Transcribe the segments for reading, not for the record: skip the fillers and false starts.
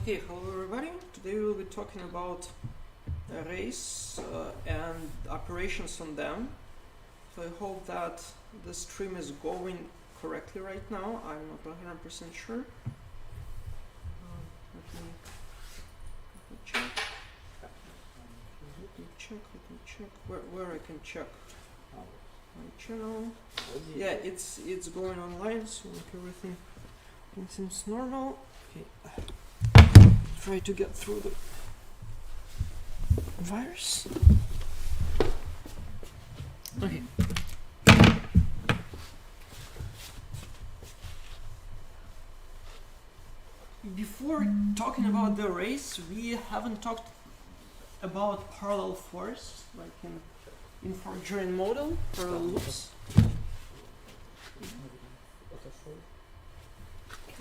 Okay, hello everybody. Today we will be talking about arrays and operations on them. So I hope that the stream is going correctly right now. I'm not 100% sure. Let me check. Let me check. Where I can check my channel. Yeah, it's going online, so everything seems normal. Okay. Try to get through the virus. Okay. Before talking about the arrays, we haven't talked about parallel force, like in for-join model, parallel loops.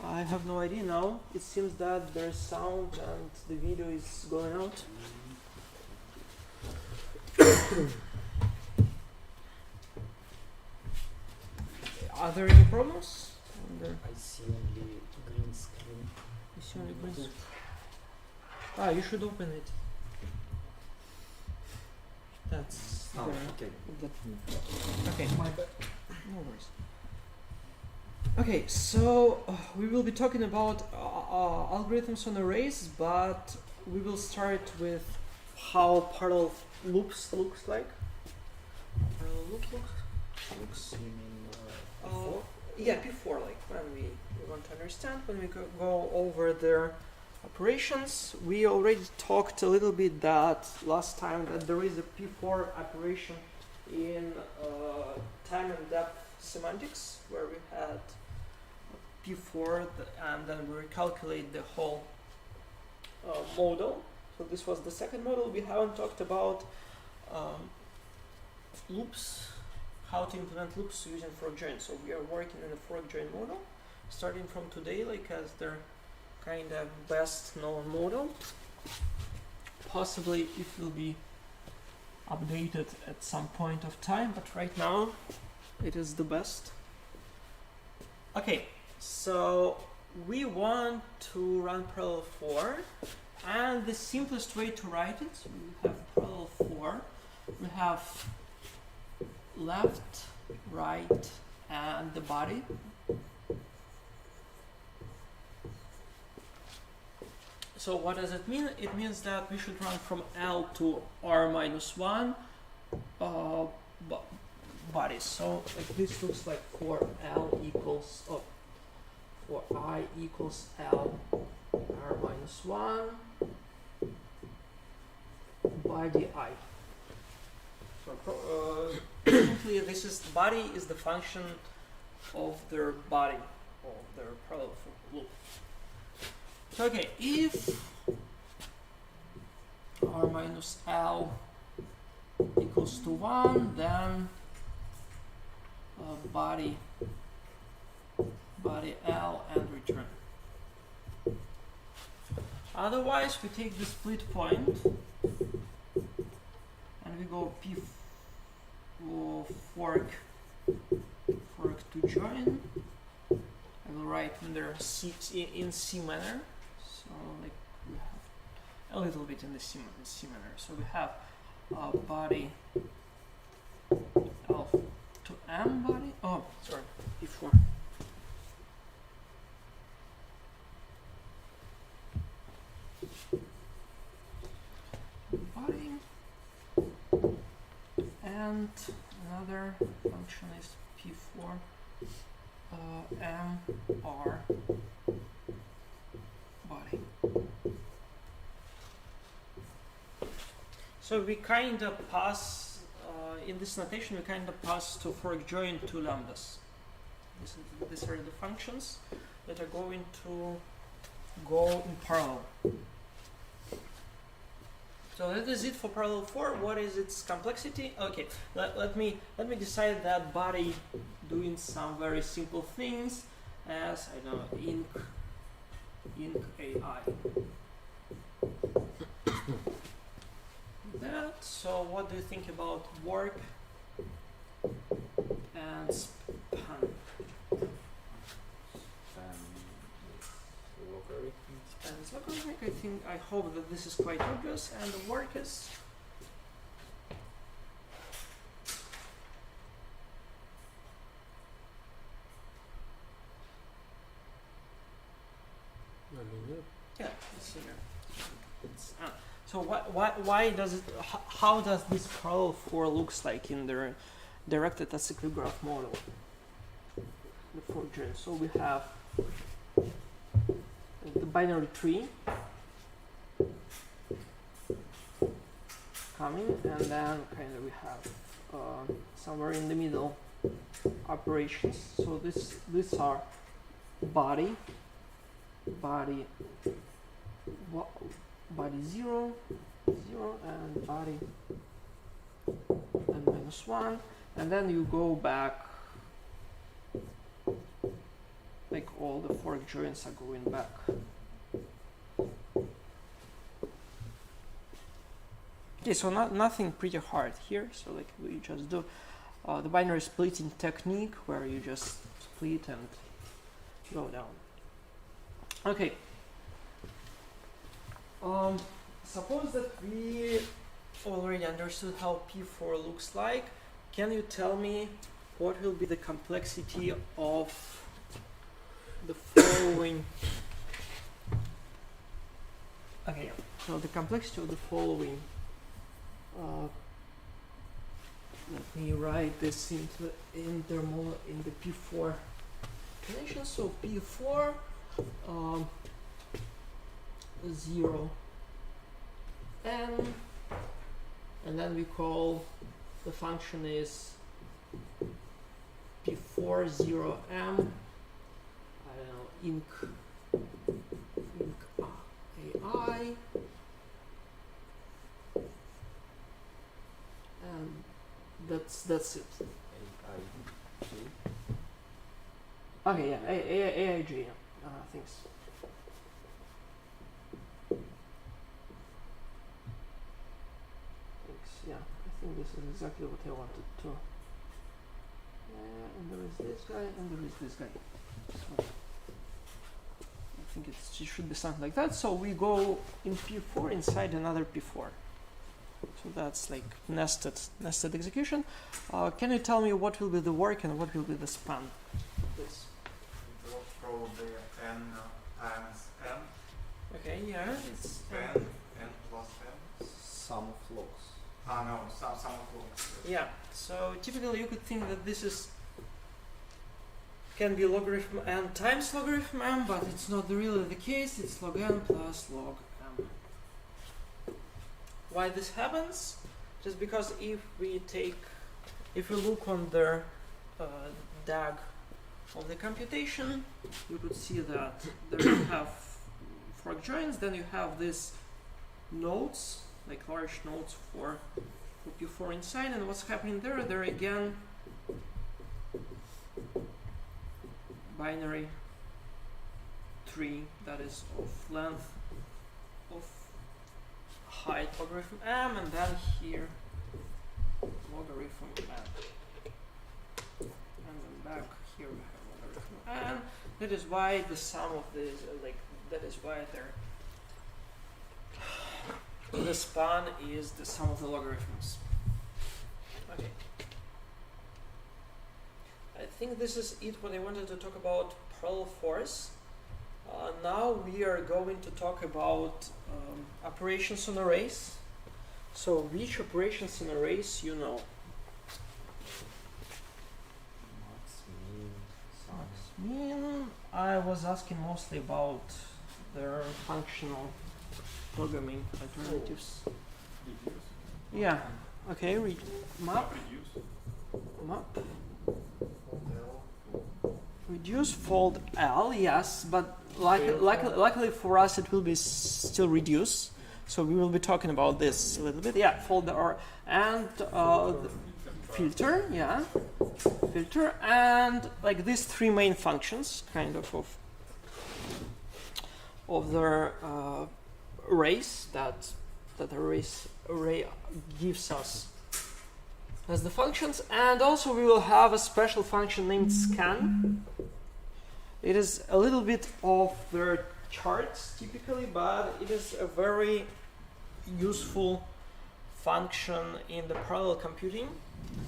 I have no idea now. It seems that there's sound and the video is going out. Are there any problems? I see only green screen. You see only green screen? Ah, you should open it. That's Oh, there. okay. Okay. My bad. No worries. Okay, so we will be talking about algorithms on arrays, but we will start with how parallel loops looks like. Parallel loop looks. You mean before? Yeah, before, like when we want to understand, when we go over their operations. We already talked a little bit that last time that there is a P4 operation in time and depth semantics, where we had P4 and then we recalculate the whole model. So this was the second model. We haven't talked about loops, how to implement loops using fork-join. So we are working in a fork-join model, starting from today, like as their kind of best known model. Possibly it will be updated at some point of time, but right now it is the best. Okay, so we want to run parallel 4, and the simplest way to write it, so we have parallel 4, we have left, right, and the body. So what does it mean? It means that we should run from L to R minus 1 bodies. So like this looks like for L equals, for I equals L R minus 1 body I. So simply this is body is the function of their body, of their parallel loop. So okay, if R minus L equals to 1, then body L and return. Otherwise, we take the split point and we go P fork to join. I will write in there in C manner. So like we have a little bit in the C manner. So we have body L to M body. Oh, sorry, before. Body and another function is P4 M R body. So we kind of pass in this notation. We kind of pass to fork join two lambdas. These are the functions that are going to go in parallel. So that is it for parallel 4. What is its complexity? Okay, let me decide that body doing some very simple things as I don't know inc AI. That. So what do you think about work and span? Logarithm. Span is logarithmic. I hope that this is quite obvious, and the work is yeah, it's here. It's so why does it? How does this parallel 4 looks like in the directed acyclic graph model? The 4 joins. So we have the binary tree coming, and then kind of we have somewhere in the middle operations. So these are body 0, and body and -1, and then you go back, like all the fork joins are going back. Okay, so nothing pretty hard here. So like we just do the binary splitting technique where you just split and go down. Okay. Suppose that we already understood how P4 looks like. Can you tell me what will be the complexity of the following? Okay, so the complexity of the following. Let me write this into in the P4 condition. So P4 0 n, and then we call the function is P4 0 m. I don't know, inc AI, and that's it. Okay, yeah, AIG, thanks. Yeah, I think this is exactly what I wanted to. And there is this guy, and there is this guy. So I think it should be something like that. So we go in P4 inside another P4. So that's like nested execution. Can you tell me what will be the work and what will be the span of this? Probably n times n. Okay, yeah, it's n plus n. Sum of logs. No, sum of logs. yeah. So typically you could think that this is can be logarithm n times logarithm m, but it's not really the case. It's log n plus log m. Why this happens? Just because if we look on the DAG of the computation, you could see that there you have fork joins, then you have these nodes, like large nodes for P4 inside, and what's happening there again binary tree that is of length of height logarithm m, and then here logarithm n, and then back here we have logarithm n. That is why the sum of these that is why the span is the sum of the logarithms. Okay. I think this is it what I wanted to talk about parallel force. Now we are going to talk about operations on arrays. So which operations in arrays you know? Max, min. I was asking mostly about their functional programming alternatives. Reduce. Yeah. Okay. Map. Reduce fold L. Yes, but luckily for us it will be still reduce. So we will be talking about this a little bit. Yeah. Fold R and filter. Yeah. Filter and like these three main functions, kind of their arrays that array gives us as the functions, and also we will have a special function named scan. It is a little bit of their charts typically, but it is a very useful function in the parallel computing.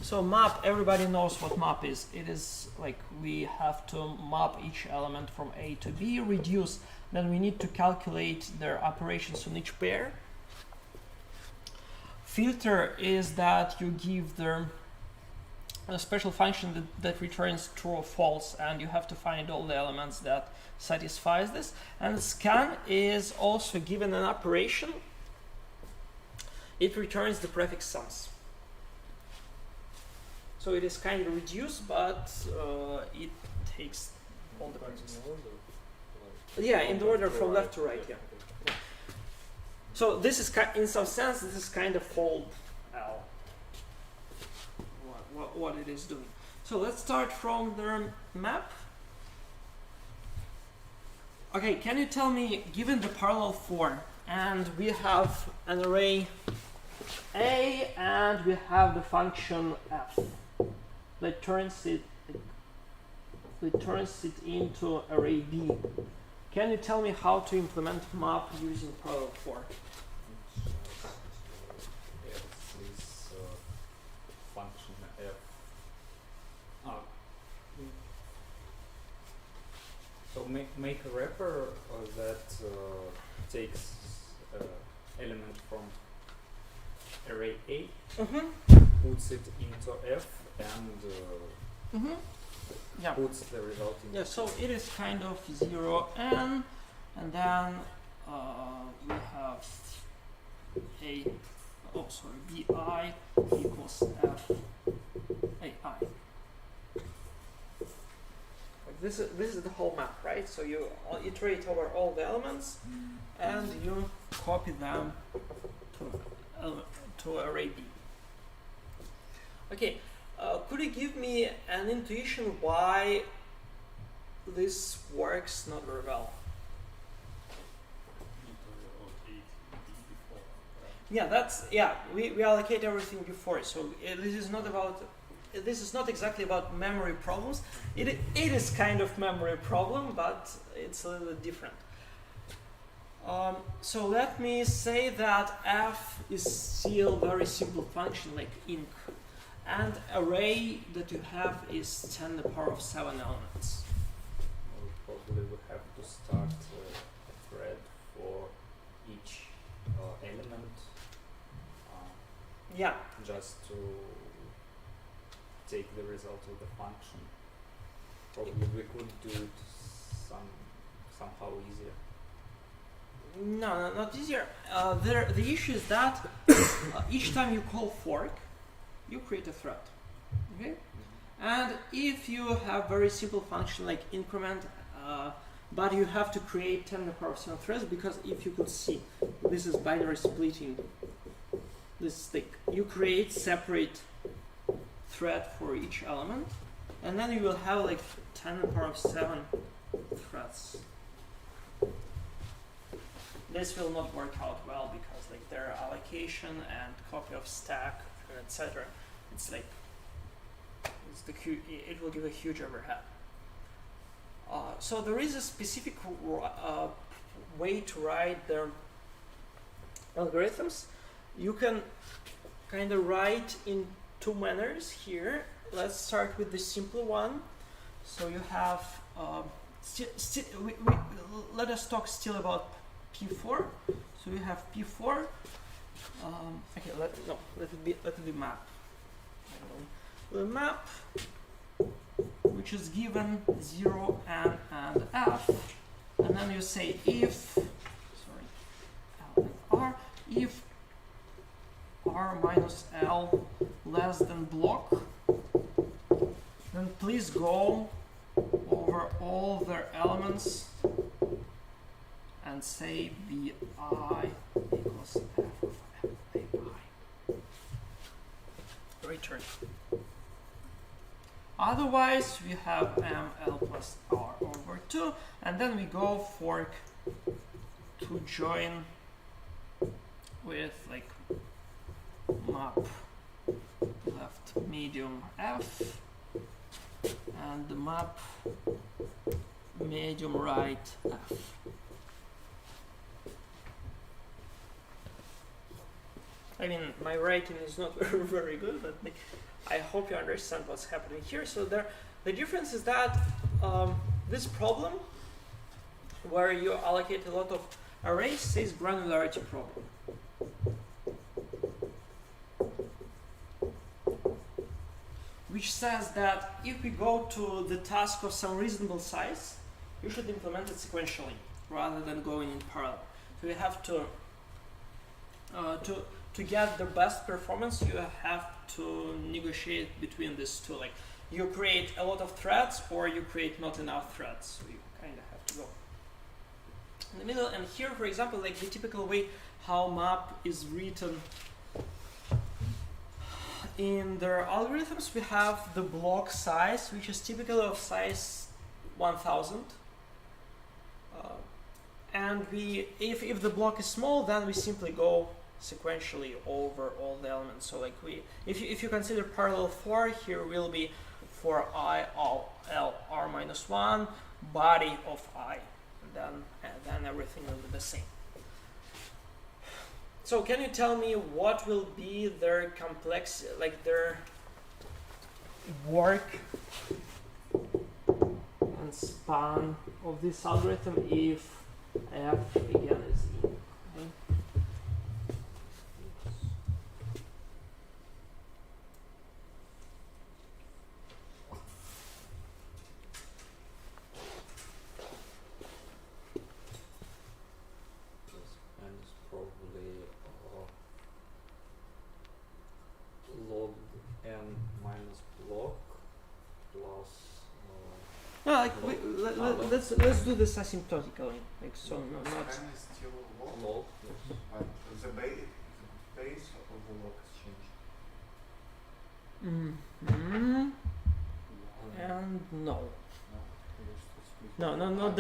So map, everybody knows what map is. It is like we have to map each element from A to B, reduce, then we need to calculate their operations on each pair. Filter is that you give them a special function that returns true or false, and you have to find all the elements that satisfies this. And scan is also given an operation. It returns the prefix sums. So it is kind of reduced, but it takes all the prefixes. Yeah, in the order from left to right, yeah. So this is, in some sense, this is kind of fold L, what it is doing. So let's start from the map. Okay, can you tell me, given the parallel form, and we have an array A, and we have the function f that turns it into array B. Can you tell me how to implement map using parallel form? This function f. So make a wrapper that takes element from array A, puts it into f, and Yeah. puts the result in. Yeah, so it is kind of 0n, and then we have bi equals f ai. Like this is the whole map, right? So you iterate over all the elements, and you copy them to array B. Okay. Could you give me an intuition why this works not very well? Yeah, we allocate everything before, so this is not exactly about memory problems. It is kind of memory problem, but it's a little bit different. So let me say that f is still very simple function like inc. And array that you have is 10 to the power of 7 elements. We probably would have to start a thread for each element. Yeah. Just to take the result of the function. Probably we could do it somehow easier. No, not easier. The issue is that each time you call fork, you create a thread, okay? And if you have very simple function like increment, but you have to create 10 to the power of 7 threads, because if you could see, this is binary splitting this stick. You create separate thread for each element, and then you will have like 10 to the power of 7 threads. This will not work out well because like their allocation and copy of stack, etc. It's like it will give a huge overhead. So there is a specific way to write the algorithms. You can kind of write in two manners here. Let's start with the simple one. So you have let us talk still about P4. So we have P4. Okay, let it be map. The map, which is given 0, n, and f, and then you say if, L and R, if R minus L less than block, then please go over all their elements and say vi equals f of ai. Return. Otherwise, we have ml plus r over 2, and then we go fork to join with like map left medium f and the map medium right f. I mean, my writing is not very good, but like, I hope you understand what's happening here. So the difference is that this problem, where you allocate a lot of arrays, says granularity problem. Which says that if we go to the task of some reasonable size, you should implement it sequentially rather than going in parallel. So you have to get the best performance, you have to negotiate between these two. Like, you create a lot of threads or you create not enough threads. So you kind of have to go in the middle. And here, for example, like the typical way how map is written in their algorithms, we have the block size, which is typically of size 1000. And if the block is small, then we simply go sequentially over all the elements. So like if you consider parallel for, here will be for I L R minus 1 body of I, and then everything will be the same. So can you tell me what will be their complex, like their work and span of this algorithm if f again is e? Okay. And it's probably log n minus block plus No, like let's do this asymptotically, like so not. N is still log, log but the base of the log is changed. Mm-hmm. And no, not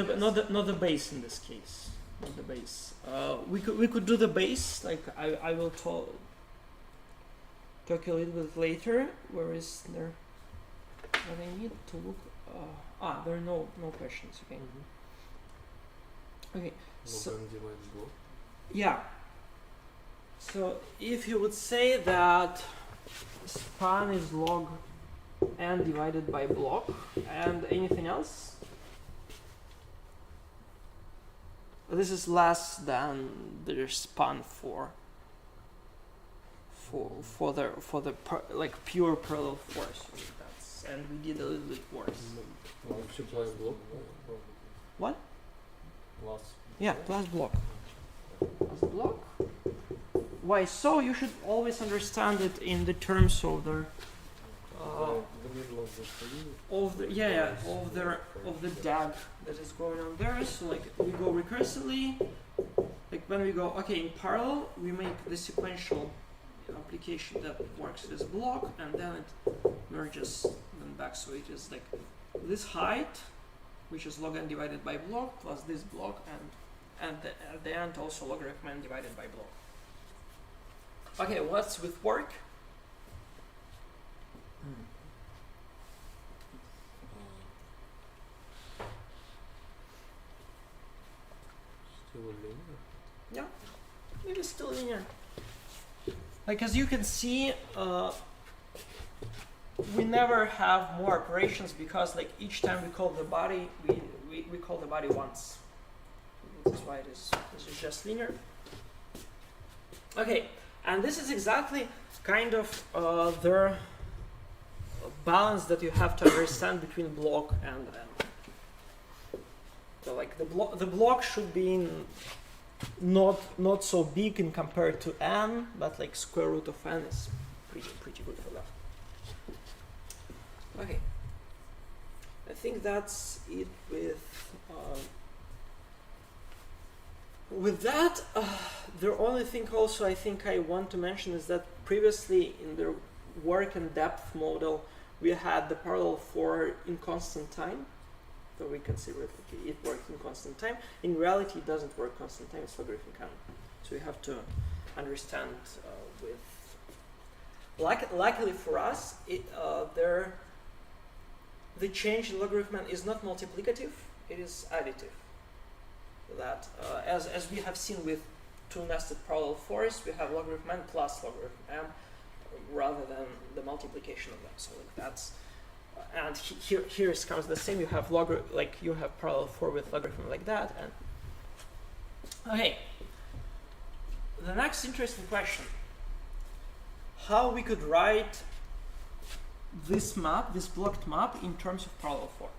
the base in this case. Not the base. We could do the base. Like I will talk a little bit later. Where is there? What I need to look. There are no questions. Okay. Okay. So, yeah. So if you would say that span is log n divided by block and anything else, this is less than the span for the like pure parallel force. That's, and we did a little bit worse. What? plus Yeah, plus block. Plus block. Why? So you should always understand it in the terms of the of the DAG that is going on there. So like we go recursively. Like when we go in parallel, we make the sequential application that works with block, and then it merges them back. So it is like this height, which is log n divided by block, plus this block, and at the end also logarithm n divided by block. Okay, what's with work? still linear. Yeah, it is still linear. Like as you can see, we never have more operations because like each time we call the body, we call the body once. This is why this is just linear. Okay, and this is exactly kind of the balance that you have to understand between block and n. So like the block should be not so big in compared to n, but like square root of n is pretty good for that. Okay, I think that's it with that. The only thing also I think I want to mention is that previously in the work and depth model we had the parallel for in constant time. So we consider it, okay, it works in constant time. In reality, it doesn't work constant time, it's logarithmic count. So you have to understand luckily for us, the change in logarithm is not multiplicative, it is additive. That, as we have seen with two nested parallel fours, we have logarithm n plus logarithm m rather than the multiplication of them. So like that's and here it comes the same. You have like you have parallel 4 with logarithm like that. And okay, the next interesting question: how we could write this map, this blocked map, in terms of parallel 4?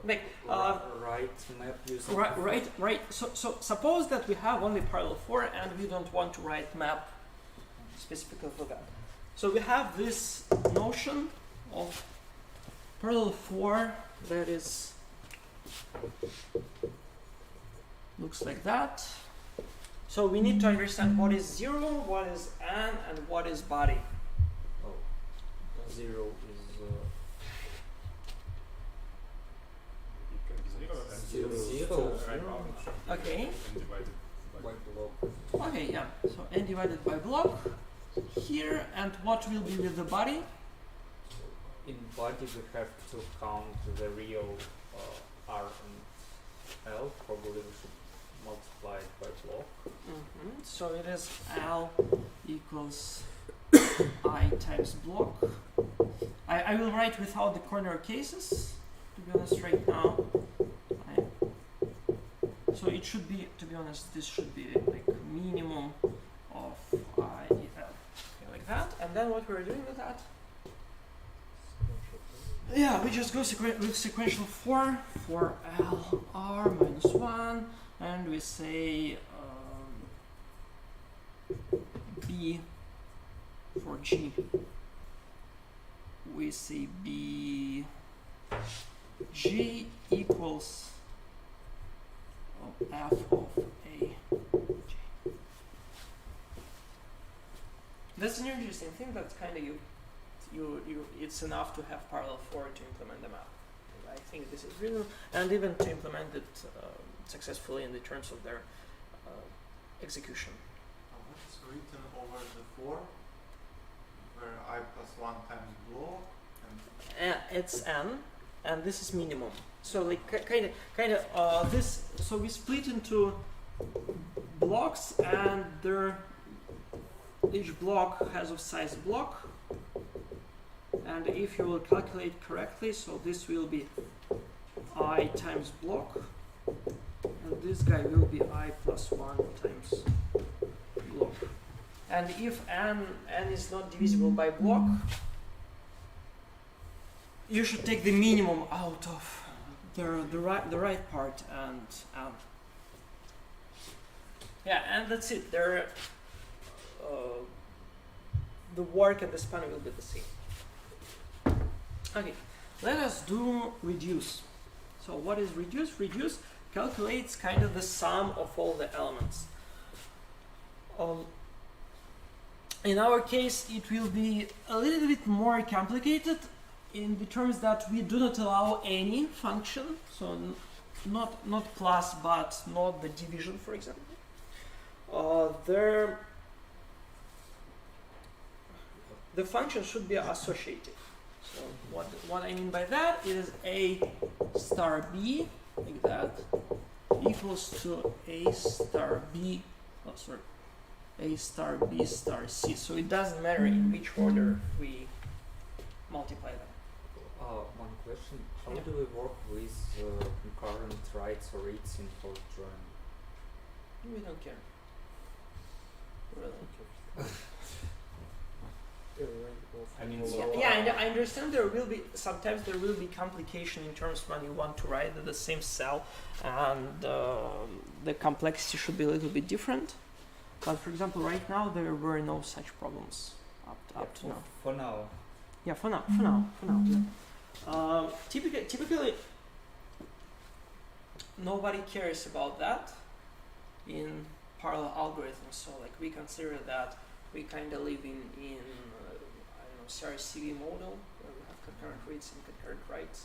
Like right map using right. So suppose that we have only parallel 4 and we don't want to write map specifically for that. So we have this notion of parallel 4 that is looks like that. So we need to understand what is 0, what is n, and what is body. Oh, 0 is 0. Okay. By block. Okay, yeah. So n divided by block here, and what will be with the body? In body we have to count the real R and L. Probably we should multiply it by block. So it is L equals I times block. I will write without the corner cases, to be honest, right now. So it should be, to be honest, this should be like minimum of I, like that. And then what we're doing with that? Yeah, we just go with sequential for L R minus 1, and we say B for G. We say B G equals F of A G. That's an interesting thing. That's kind of it's enough to have parallel 4 to implement the map. And I think this is real, and even to implement it successfully in the terms of their execution. What's written over the 4, where I plus 1 times block, and It's n, and this is minimum. So like kind of this. So we split into blocks, and each block has of size block. And if you will calculate correctly, so this will be I times block, and this guy will be I plus 1 times block. And if n is not divisible by block, you should take the minimum out of the right part and yeah, and that's it. The work and the span will be the same. Okay, let us do reduce. So what is reduce? Reduce calculates kind of the sum of all the elements. In our case, it will be a little bit more complicated in the terms that we do not allow any function, so not plus, but not the division, for example. The function should be associated. So what I mean by that is A star B, like that, equals to A star B, A star B star C. So it doesn't matter in which order we multiply them. One question. How Yeah. do we work with concurrent writes or reads in fork join? We don't care. We really don't care. I mean, Yeah, I understand sometimes there will be complication in terms when you want to write at the same cell, and the complexity should be a little bit different. But for example, right now there were no such problems up to now. For now. Yeah, for now. Typically, nobody cares about that in parallel algorithms. So like we consider that we kind of live in I don't know, CRCV model where we have concurrent reads and concurrent writes.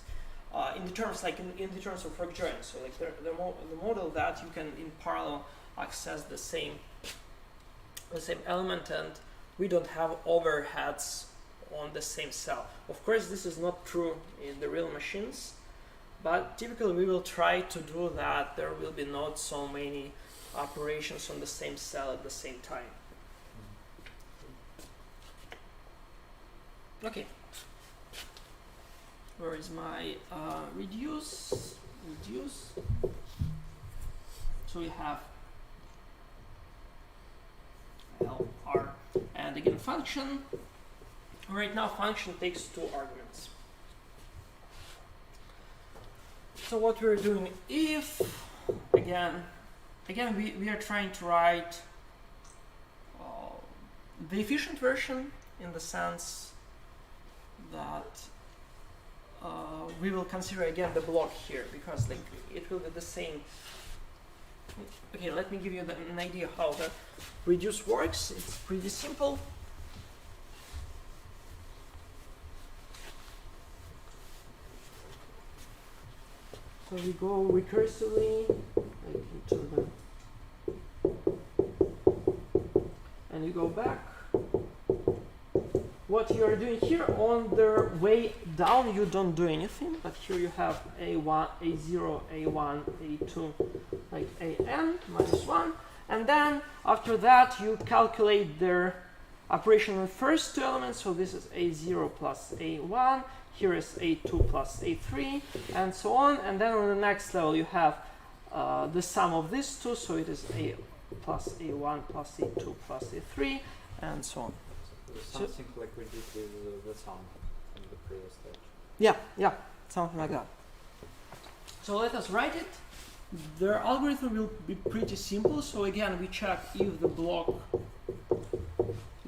In the terms of fork join. So like the model that you can in parallel access the same element, and we don't have overheads on the same cell. Of course, this is not true in the real machines, but typically we will try to do that. There will be not so many operations on the same cell at the same time. Okay. Where is my reduce? Reduce. So we have L, R, and again function. Right now function takes 2 arguments. So what we're doing, if again we are trying to write the efficient version, in the sense that we will consider again the block here, because like it will be the same. Okay, let me give you an idea how the reduce works. It's pretty simple. So we go recursively like into the, and you go back. What you are doing here on the way down, you don't do anything, but here you have A1, A0, A1, A2, like AN minus 1, and then after that you calculate their operation on the first 2 elements, so this is A0 plus A1, here is A2 plus A3, and so on, and then on the next level you have the sum of these two, so it is A plus A1 plus A2 plus A3, and so on. Something like we did with the sum in the previous stage. Yeah, something like that. So let us write it. The algorithm will be pretty simple. So again, we check if the block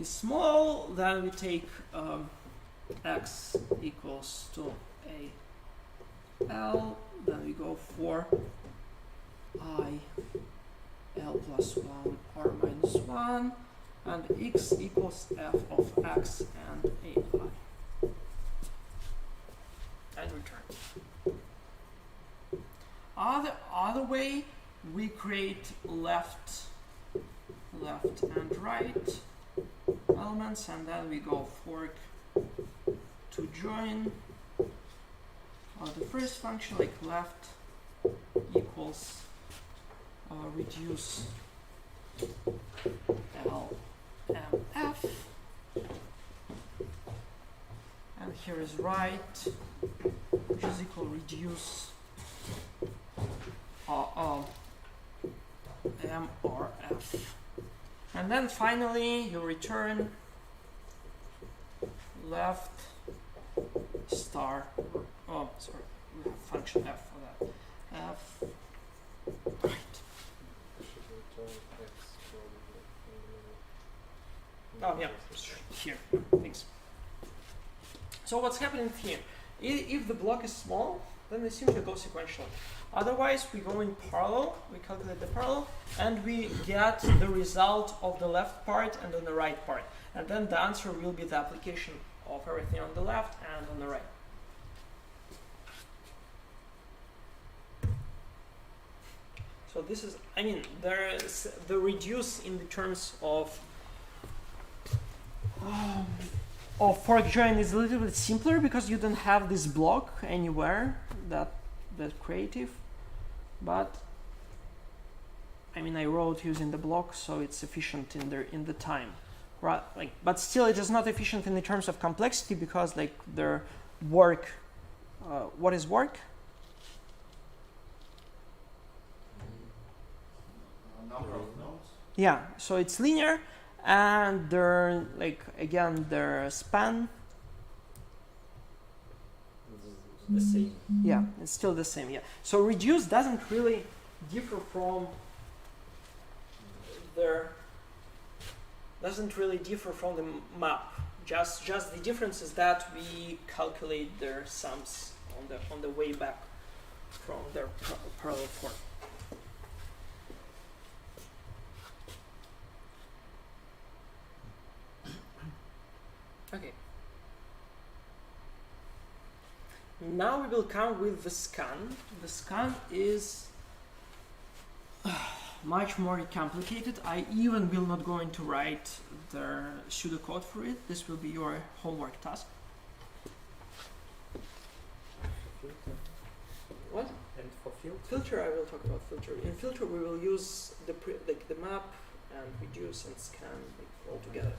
is small, then we take x equals to a L, then we go for I L plus 1 R minus 1, and x equals f of x and ai, and return. Other way, we create left and right elements, and then we go fork to join the first function, like left equals reduce L M F, and here is right, which is equal reduce M or F, and then finally you return left star. Oh, sorry, we have function F for that. F right. Oh yeah, here, thanks. So what's happening here? If the block is small, then they simply go sequentially. Otherwise, we go in parallel, we calculate the parallel, and we get the result of the left part and on the right part. And then the answer will be the application of everything on the left and on the right. So this is, I mean, there is the reduce in the terms of fork join is a little bit simpler because you don't have this block anywhere that creative, but I mean I wrote using the block, so it's efficient in the time, right? Like, but still it is not efficient in the terms of complexity because like their work, what is work? Number of nodes. Yeah, so it's linear. And their, like, again, their span, The same. yeah, it's still the same, yeah. So reduce doesn't really differ from the map. Just the difference is that we calculate their sums on the way back from their parallel form. Okay. Now we will come with the scan. The scan is much more complicated. I even will not going to write the pseudocode for it. This will be your homework task. Filter. What? And for filter? Filter, I will talk about filter. In filter, we will use the the map and reduce and scan all together.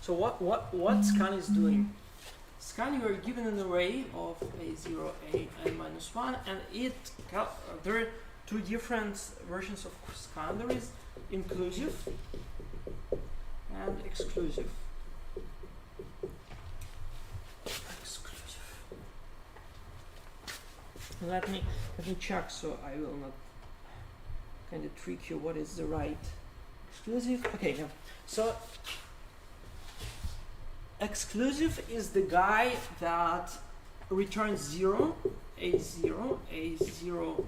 So what scan is doing? Scan, you are given an array of a0, a, and minus 1, and there are two different versions of scan. There is inclusive and exclusive. Let me check, so I will not kind of trick you. What is the right exclusive? Okay, yeah. So exclusive is the guy that returns 0, a0, a0,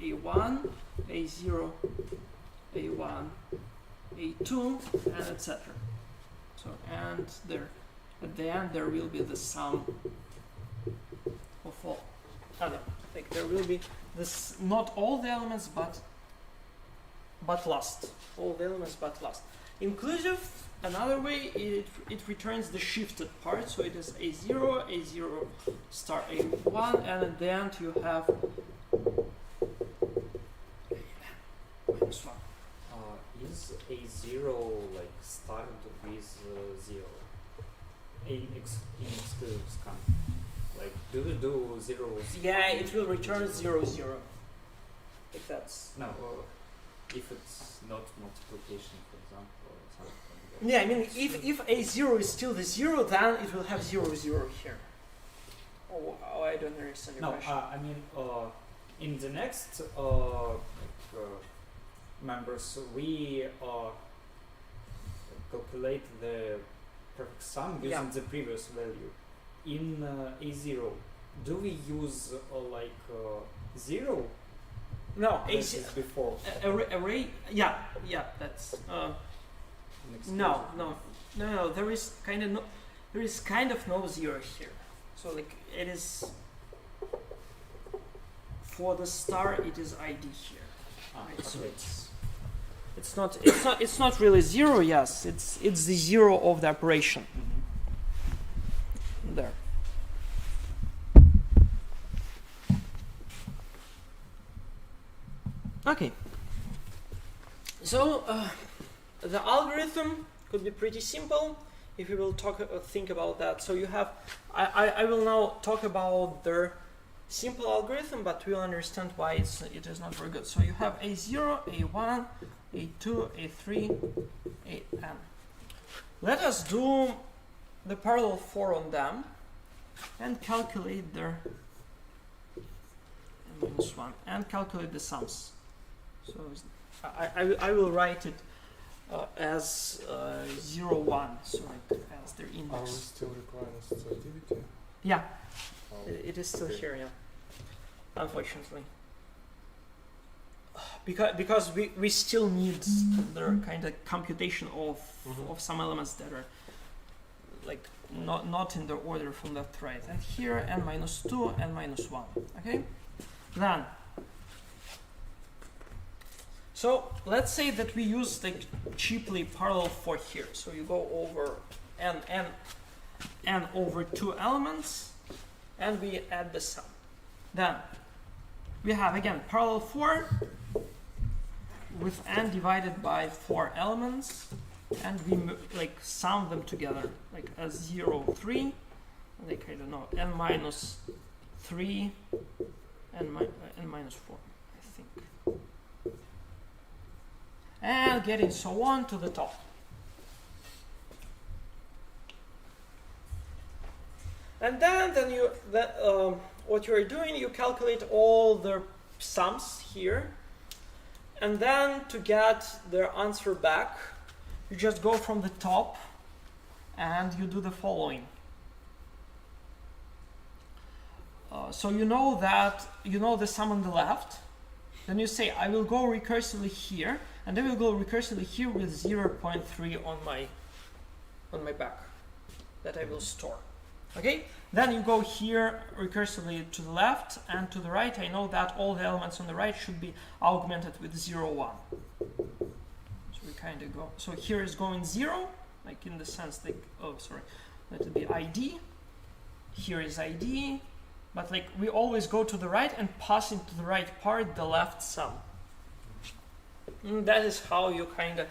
a1, a0, a1, a2, and etc. So and there, at the end there will be the sum of all. Like there will be this, not all the elements, but last. All the elements, but last. Inclusive, another way, it returns the shifted part, so it is a0, a0 star a1, and at the end you have minus 1. Is a0 like started with 0 in exclusive scan? Like, do we do 0? Yeah, it will return 0, 0. If that's... No, if it's not multiplication, for example, or something like that. Yeah, I mean, if a0 is still the 0, then it will have 0, 0 here. Oh, I don't understand your question. I mean, in the next members, we calculate the perfect sum using the previous value. In a0, do we use 0? No, This is before. Array, yeah, that's no. There is kind of no 0 here. So like it is for the star, it is ID here. Right? So it's not really 0. Yes, it's the 0 of the operation. There. Okay. So the algorithm could be pretty simple if we will think about that. So you have, I will now talk about the simple algorithm, but we'll understand why it is not very good. So you have a0, a1, a2, a3, an. Let us do the parallel 4 on them and calculate their -1 and calculate the sums. So I will write it as 0, 1, so like as their index. Ours still requires activity? Yeah, it is still here, yeah. Unfortunately. Because we still need the kind of computation of some elements that are like not in the order from left to right. And here n-2 and -1. Okay? Then so let's say that we use like cheaply parallel 4 here. So you go over n over 2 elements and we add the sum. Then we have again parallel 4 with n divided by 4 elements, and we like sum them together like as 0, 3, like I don't know, n-3 and n-4, I think, and getting so on to the top. And then you what you are doing, you calculate all the sums here, and then to get the answer back, you just go from the top and you do the following. So you know the sum on the left, then you say I will go recursively here, and then we'll go recursively here with 0.3 on my back that I will store. Okay, then you go here recursively to the left and to the right. I know that all the elements on the right should be augmented with 0, 1. So we kind of go, so here is going 0, like in the sense like, oh sorry, let it be ID. Here is ID, but like we always go to the right and pass into the right part the left sum. And that is how you kind of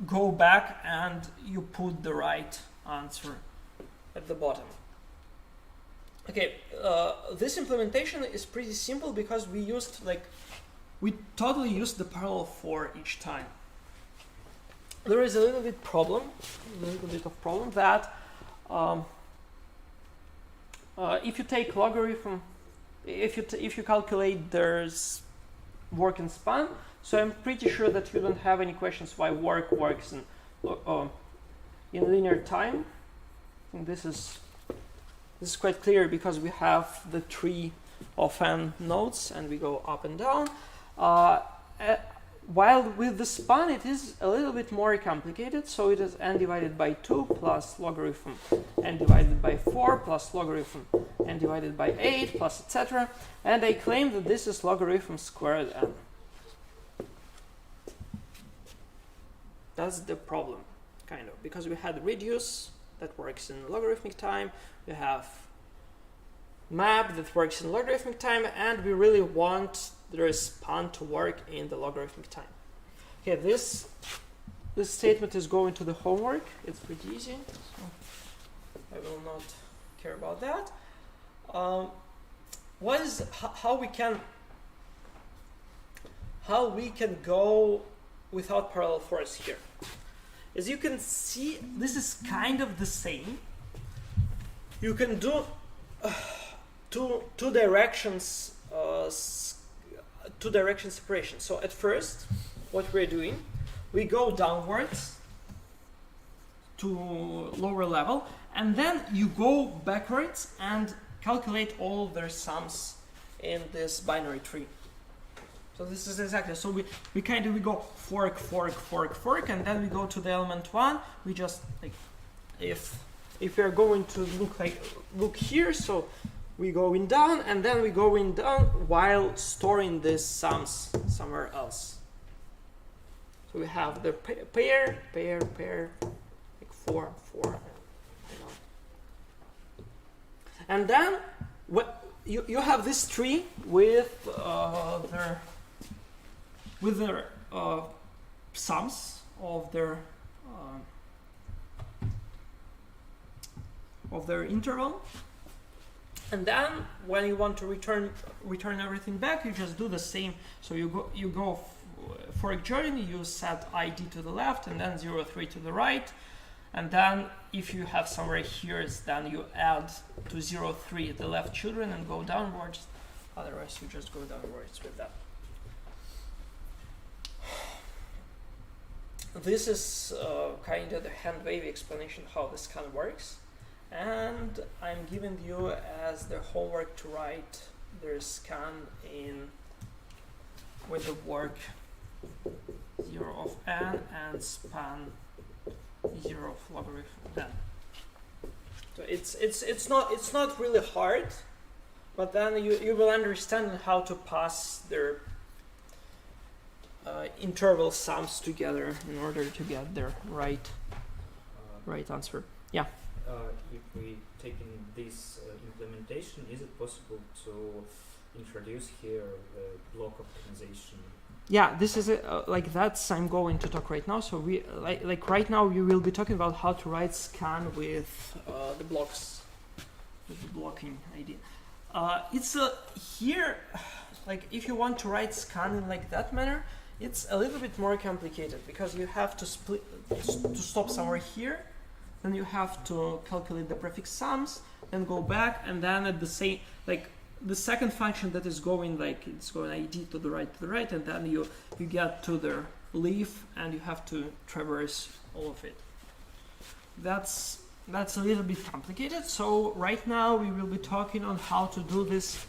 go back and you put the right answer at the bottom. Okay, this implementation is pretty simple because we totally used the parallel for each time. There is a little bit of problem that if you take logarithm, if you calculate there's work and span, so I'm pretty sure that you don't have any questions why work works in linear time. I think this is quite clear because we have the tree of n nodes and we go up and down. While with the span it is a little bit more complicated, so it is n divided by 2 plus logarithm n divided by 4 plus logarithm n divided by 8 plus etc. And I claim that this is logarithm squared n. That's the problem, kind of, because we had reduce that works in logarithmic time, we have map that works in logarithmic time, and we really want the span to work in the logarithmic time. Okay, this statement is going to the homework. It's pretty easy, so I will not care about that. How we can go without parallel force here? As you can see, this is kind of the same. You can do two directions separation. So at first, what we're doing, we go downwards to lower level, and then you go backwards and calculate all their sums in this binary tree. So this is exactly, so we go fork, and then we go to the element 1. We just, like, if we are going to look here, so we go in down, and then we go in down while storing these sums somewhere else. So we have the pair, like 4, and then you have this tree with their sums of their interval, and then when you want to return everything back, you just do the same. So you go fork join, you set ID to the left and then 0, 3 to the right, and then if you have somewhere here, then you add to 0, 3 the left children and go downwards. Otherwise, you just go downwards with that. This is kind of the hand-wavy explanation how the scan works, and I'm giving you as the homework to write the scan in with the work 0 of n and span 0 of logarithm n. So it's not really hard, but then you will understand how to pass their interval sums together in order to get their right answer. Yeah. If we take in this implementation, is it possible to introduce here the block optimization? Yeah, this is like that's I'm going to talk right now. So we like right now we will be talking about how to write scan with the blocks, with the blocking idea. It's here, like if you want to write scan in like that manner, it's a little bit more complicated because you have to stop somewhere here, then you have to calculate the prefix sums, then go back, and then at the same, like the second function that is going, like it's going ID to the right, and then you get to the leaf and you have to traverse all of it. That's a little bit complicated. So right now we will be talking on how to do this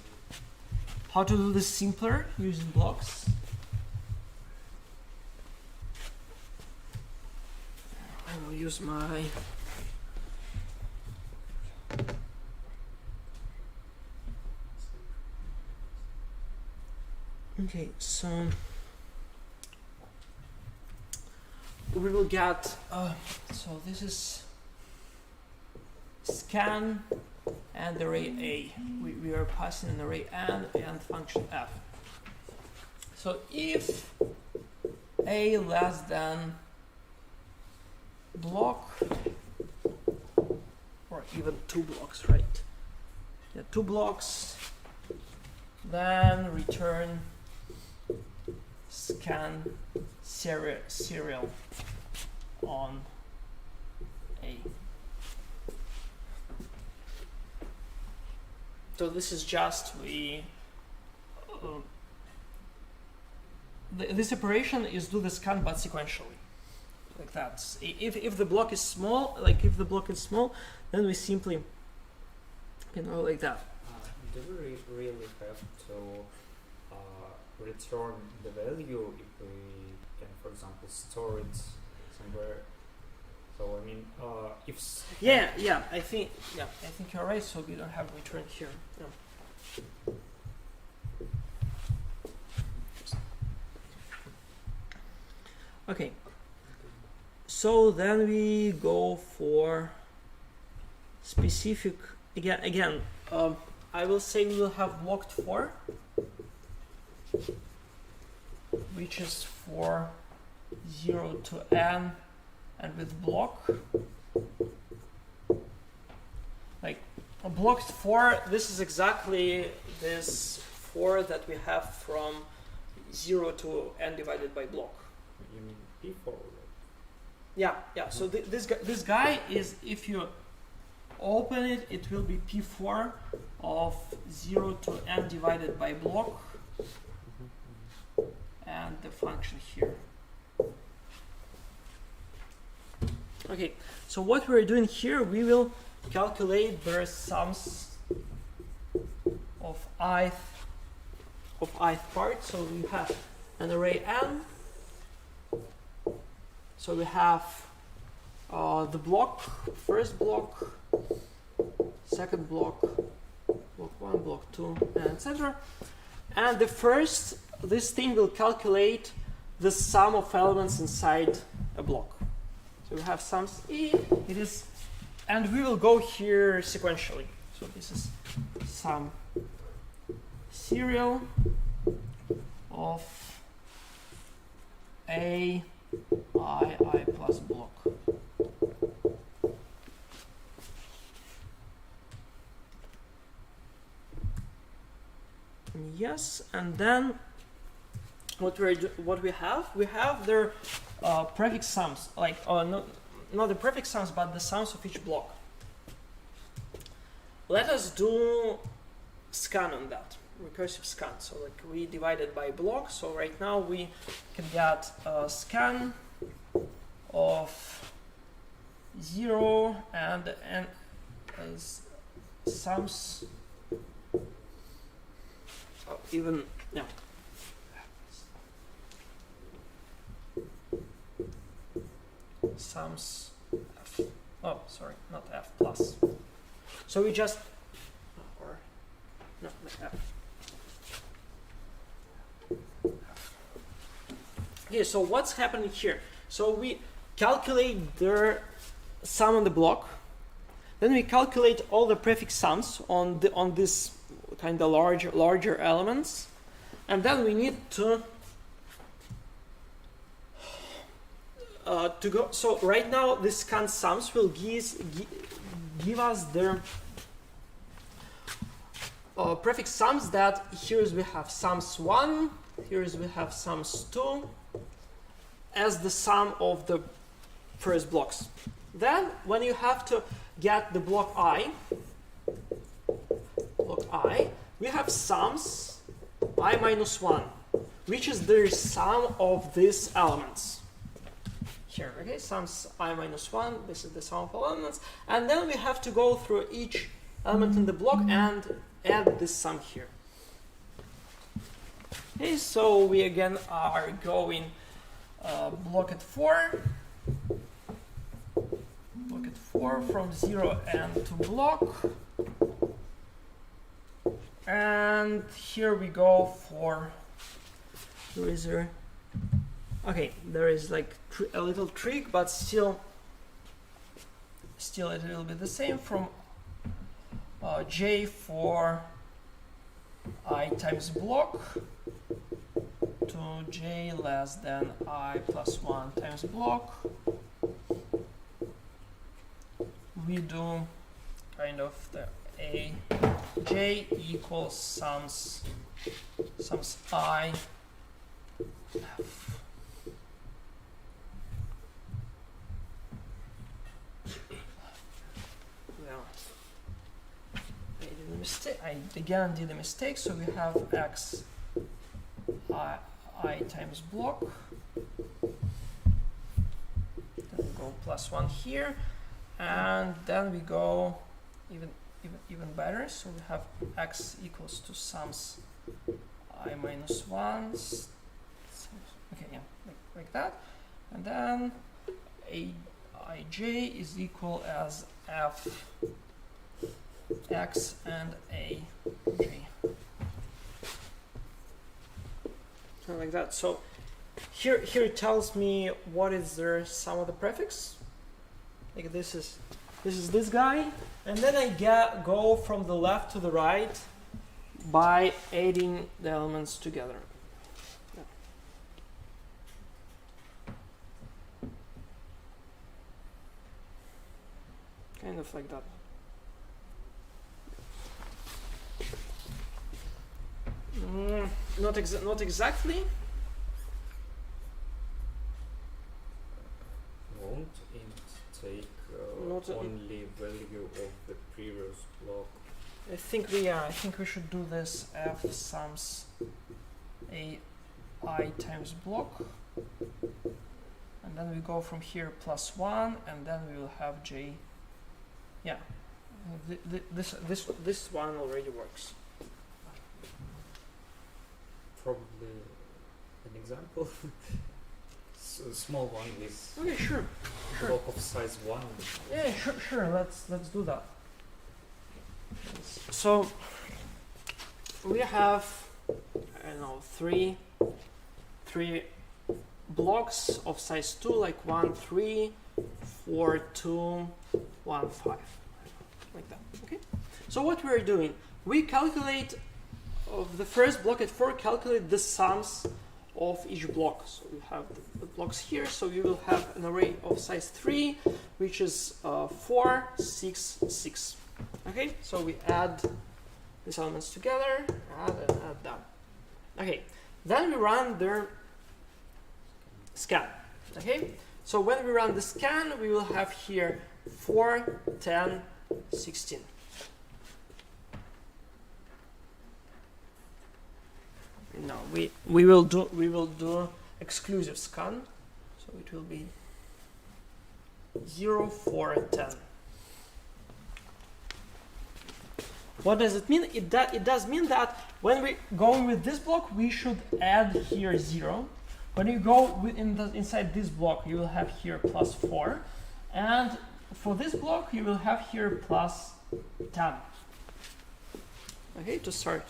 simpler using blocks. I will use my Okay, so we will get, so this is scan and array A. We are passing an array and function f. So if A less than block, or even 2 blocks, right? Yeah, 2 blocks, then return scan serial on A. So this is just this operation is do the scan but sequentially, like that. If the block is small, then we simply, like that. Do we really have to return the value if we can, for example, store it somewhere? So I mean, if I think you're right. So we don't have return here. Yeah. Okay. So then we go for specific again. I will say we will have blocked 4, which is for 0 to n, and with block, like blocked 4. This is exactly this 4 that we have from 0 to n divided by block. you mean P4? Yeah. So this guy is, if you open it, it will be P4 of 0 to n divided by block, and the function here. Okay, so what we're doing here, we will calculate the sums of ith part. So we have an array n. So we have the block, first block, second block, block 1, block 2, and etc. And this thing will calculate the sum of elements inside a block. So we have sums E, it is, and we will go here sequentially. So this is sum serial of A, I plus block. Yes, and then what we have their prefix sums, like not the prefix sums, but the sums of each block. Let us do scan on that, recursive scan. So like we divided by block. So right now we can get a scan of 0 and as sums. Even yeah. Sums f. Oh, sorry, not f plus. So we just or no f. Okay, so what's happening here? So we calculate the sum on the block, then we calculate all the prefix sums on this kind of larger elements, and then we need to go. So right now this scan sums will give us the prefix sums that here we have sums 1, here we have sums 2 as the sum of the first blocks. Then when you have to get the block I, we have sums I minus 1, which is the sum of these elements. Here, okay, sums I minus 1, this is the sum of all elements, and then we have to go through each element in the block and add this sum here. Okay, so we again are going block at 4 from 0 n to block, and here we go for there is a, okay, there is like a little trick, but still it will be the same from j for I times block to j less than I plus 1 times block. We do kind of the a j equals sums I f. Well, I did a mistake. I again did a mistake. So we have x I times block. Then we go plus 1 here, and then we go even better. So we have x equals to sums I minus 1. Okay, yeah, like that, and then Ij is equal as f x and a j. Something like that. So here it tells me what is the sum of the prefix. Like this is this guy, and then I go from the left to the right by adding the elements together. Yeah. Kind of like that. Not exactly. Won't int take only value of the previous block? I think we should do this f sums a I times block, and then we go from here plus 1, and then we will have j. Yeah, this one already works. Probably an example. So small one with Okay, sure. block of size 1. Yeah, sure. Let's do that. So we have, I don't know, three blocks of size 2, like 1, 3, 4, 2, 1, 5, like that. Okay. So what we are doing, we calculate of the first block at 4. Calculate the sums of each block. So we have the blocks here. So we will have an array of size 3, which is 4, 6, 6. Okay, so we add these elements together, add that. Okay, then we run the scan. Okay, so when we run the scan, we will have here 4, 10, 16. No, we will do exclusive scan, so it will be 0, 4, and 10. What does it mean? It does mean that when we go with this block, we should add here 0. When you go inside this block, you will have here plus 4, and for this block, you will have here plus 10. Okay, to start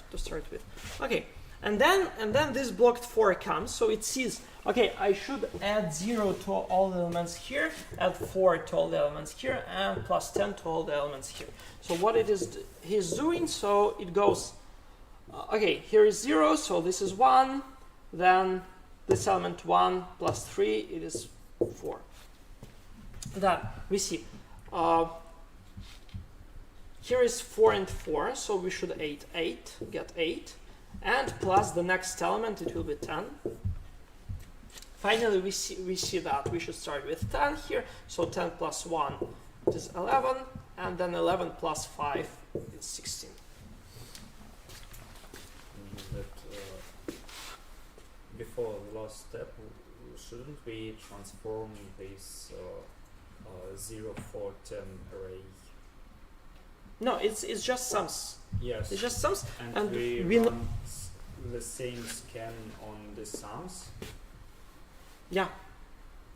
with. Okay, and then this block 4 comes, so it sees, okay, I should add 0 to all the elements here, add 4 to all the elements here, and plus 10 to all the elements here. So what it is he's doing, so it goes, okay, here is 0, so this is 1, then this element 1 plus 3, it is 4. Then we see, here is 4 and 4, so we should get 8, and plus the next element, it will be 10. Finally, we see that we should start with 10 here, so 10 plus 1 is 11, and then 11 plus 5 is 16. That before the last step, shouldn't we transform this 0, 4, 10 array? No, it's just sums. Yes. It's just sums, and we run the same scan on the sums. Yeah.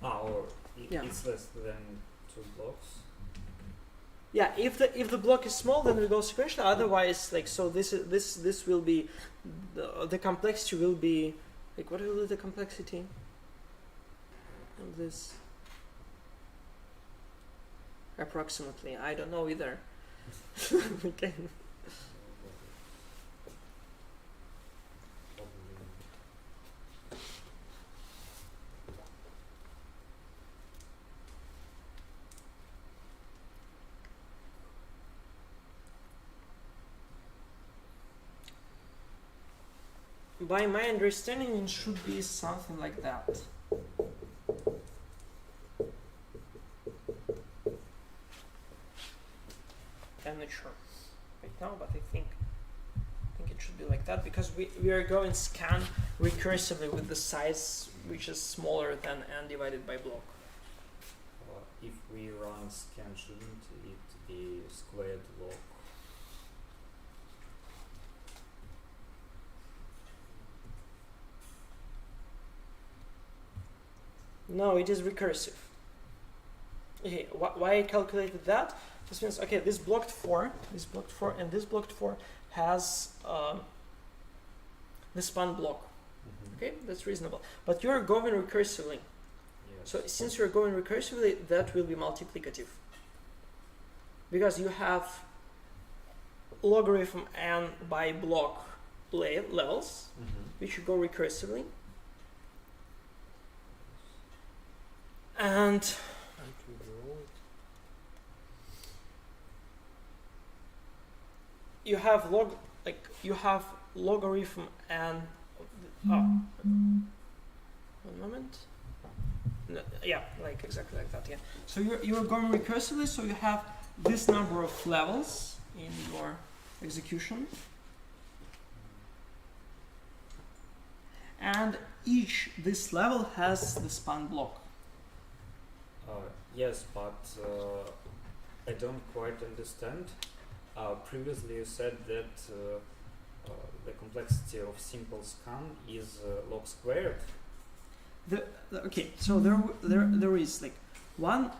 Or Yeah. it's less than 2 blocks. Yeah, if the block is small, then we go sequentially. Otherwise, like, so this will be the complexity will be Like, what will be the complexity of this? Approximately, I don't know either. Okay. By my understanding, it should be something like that. I'm not sure right now, but I think it should be like that because we are going scan recursively with the size which is smaller than n divided by block. If we run scan, shouldn't it be squared log? No, it is recursive. Okay, why I calculated that? This means, okay, this blocked 4, and this blocked 4 has the span block. Okay, that's reasonable. But you're going recursively. Yes. So since you're going recursively, that will be multiplicative. Because you have logarithm n by block levels, which you go recursively. And you have logarithm n. One moment. No, yeah, like exactly like that. Yeah. So you're going recursively. So you have this number of levels in your execution, and this level has the span block. Yes, but I don't quite understand. Previously you said that the complexity of simple scan is log squared. Okay, so there is like one.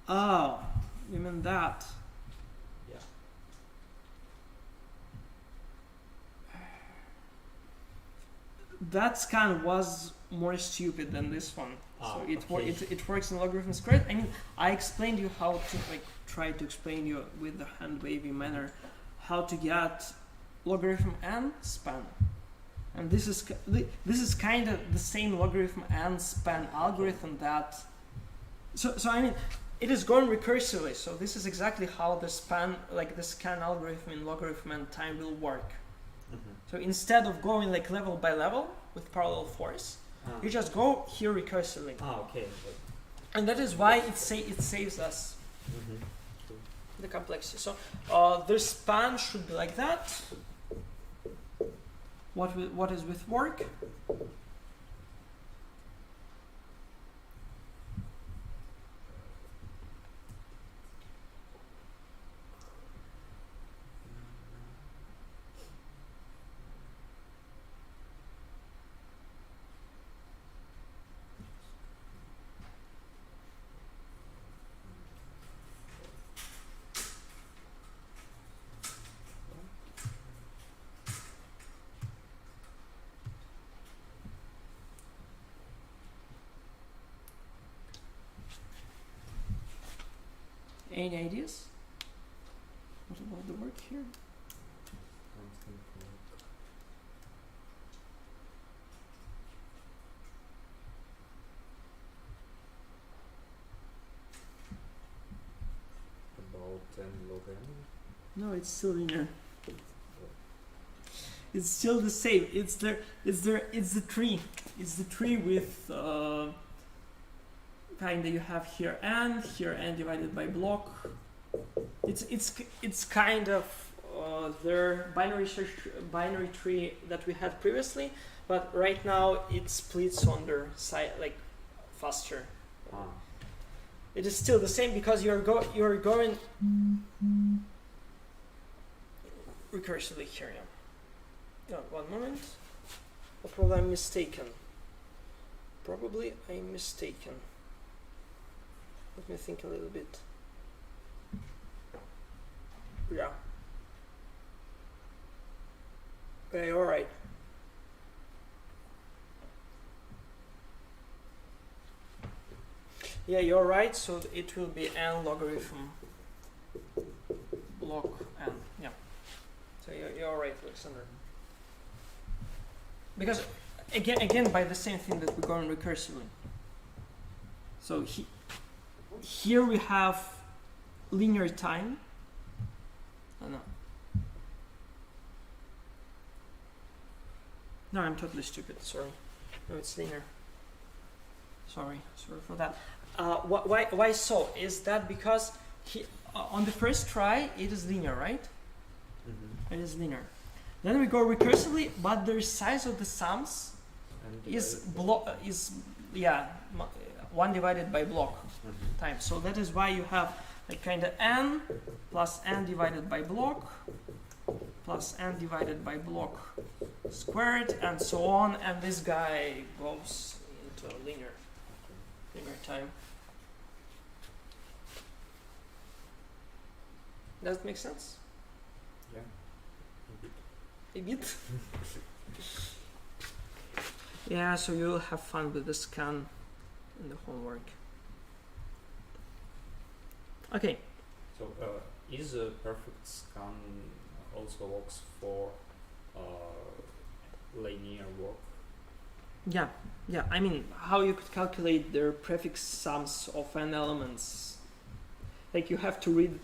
Oh, you mean that? Yeah. That scan was more stupid than this one. So okay. it works in logarithm squared. I mean, I explained you how to try to explain you with the hand wavy manner how to get logarithm n span, and this is kind of the same logarithm n span algorithm that. So I mean, it is going recursively. So this is exactly how the span, like the scan algorithm in logarithm n time will work. So instead of going like level by level with parallel force, you just go here recursively. Okay. And that is why it saves us the complexity. So the span should be like that. What is with work? Any ideas? What about the work here? About 10 log n. No, it's still linear. It's still the same. It's the tree. It's the tree with kinda you have here n divided by block. It's kind of their binary tree that we had previously, but right now it splits on their side like faster. It is still the same because you're going recursively here. Yeah. One moment. Or probably I'm mistaken. Probably I'm mistaken. Let me think a little bit. Yeah. Okay, alright. Yeah, you're right. So it will be n logarithm block n. Yeah. So you're right, Alexander. Because again by the same thing that we're going recursively. So here we have linear time. Oh, no. No, I'm totally stupid. Sorry. No, it's linear. Sorry for that. Why so? Is that because on the first try it is linear, right? Mm-hmm. It is linear. Then we go recursively, but the size of the sums is 1 divided by block Mm-hmm. time. So that is why you have like kind of n plus n divided by block plus n divided by block squared and so on, and this guy goes into linear time. Does it make sense? Yeah. A bit? Yeah, so you'll have fun with the scan in the homework. Okay. So is a perfect scan also works for linear work? Yeah. I mean, how you could calculate the prefix sums of n elements? Like you have to read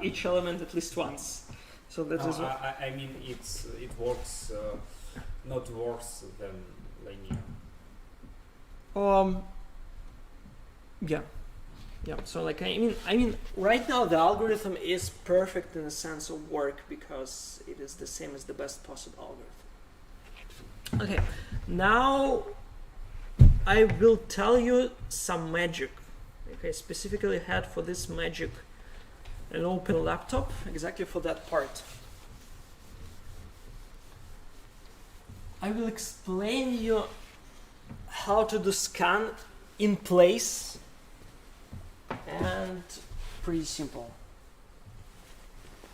each element at least once. So that is. I mean, it works not worse than linear. Yeah. So like I mean, right now the algorithm is perfect in the sense of work because it is the same as the best possible algorithm. Okay, now I will tell you some magic. Okay, specifically had for this magic an open laptop exactly for that part. I will explain you how to do scan in place, and pretty simple.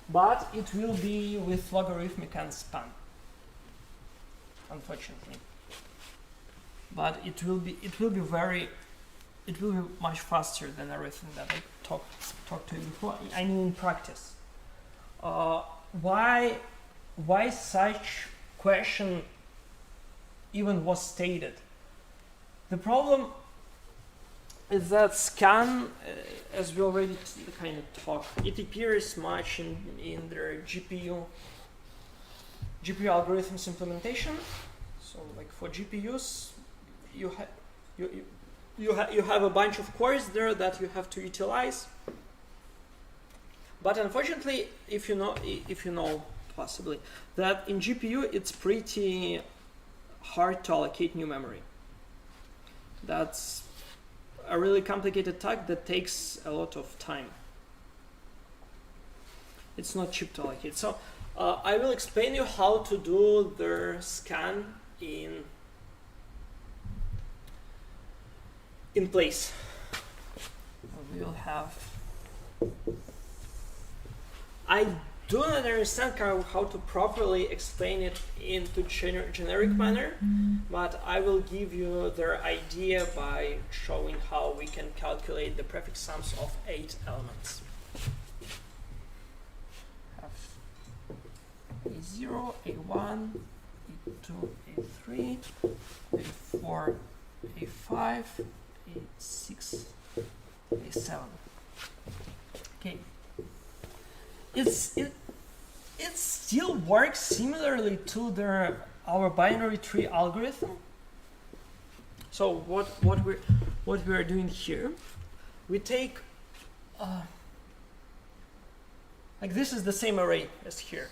But it will be with logarithmic and span, unfortunately. But it will be much faster than everything that I talked to you before. I mean, in practice. Why such question even was stated? The problem is that scan, as we already kind of talked, it appears much in their GPU algorithms implementation. So, like for GPUs, you have a bunch of cores there that you have to utilize. But unfortunately, if you know possibly that in GPU it's pretty hard to allocate new memory. That's a really complicated task that takes a lot of time. It's not cheap to allocate. So I will explain you how to do the scan in place. We'll have. I do not understand how to properly explain it into generic manner, but I will give you the idea by showing how we can calculate the prefix sums of 8 elements. Have A0, A1, A2, A3, A4, A5, A6, A7. Okay. It still works similarly to our binary tree algorithm. So what we are doing here, we take like this is the same array as here.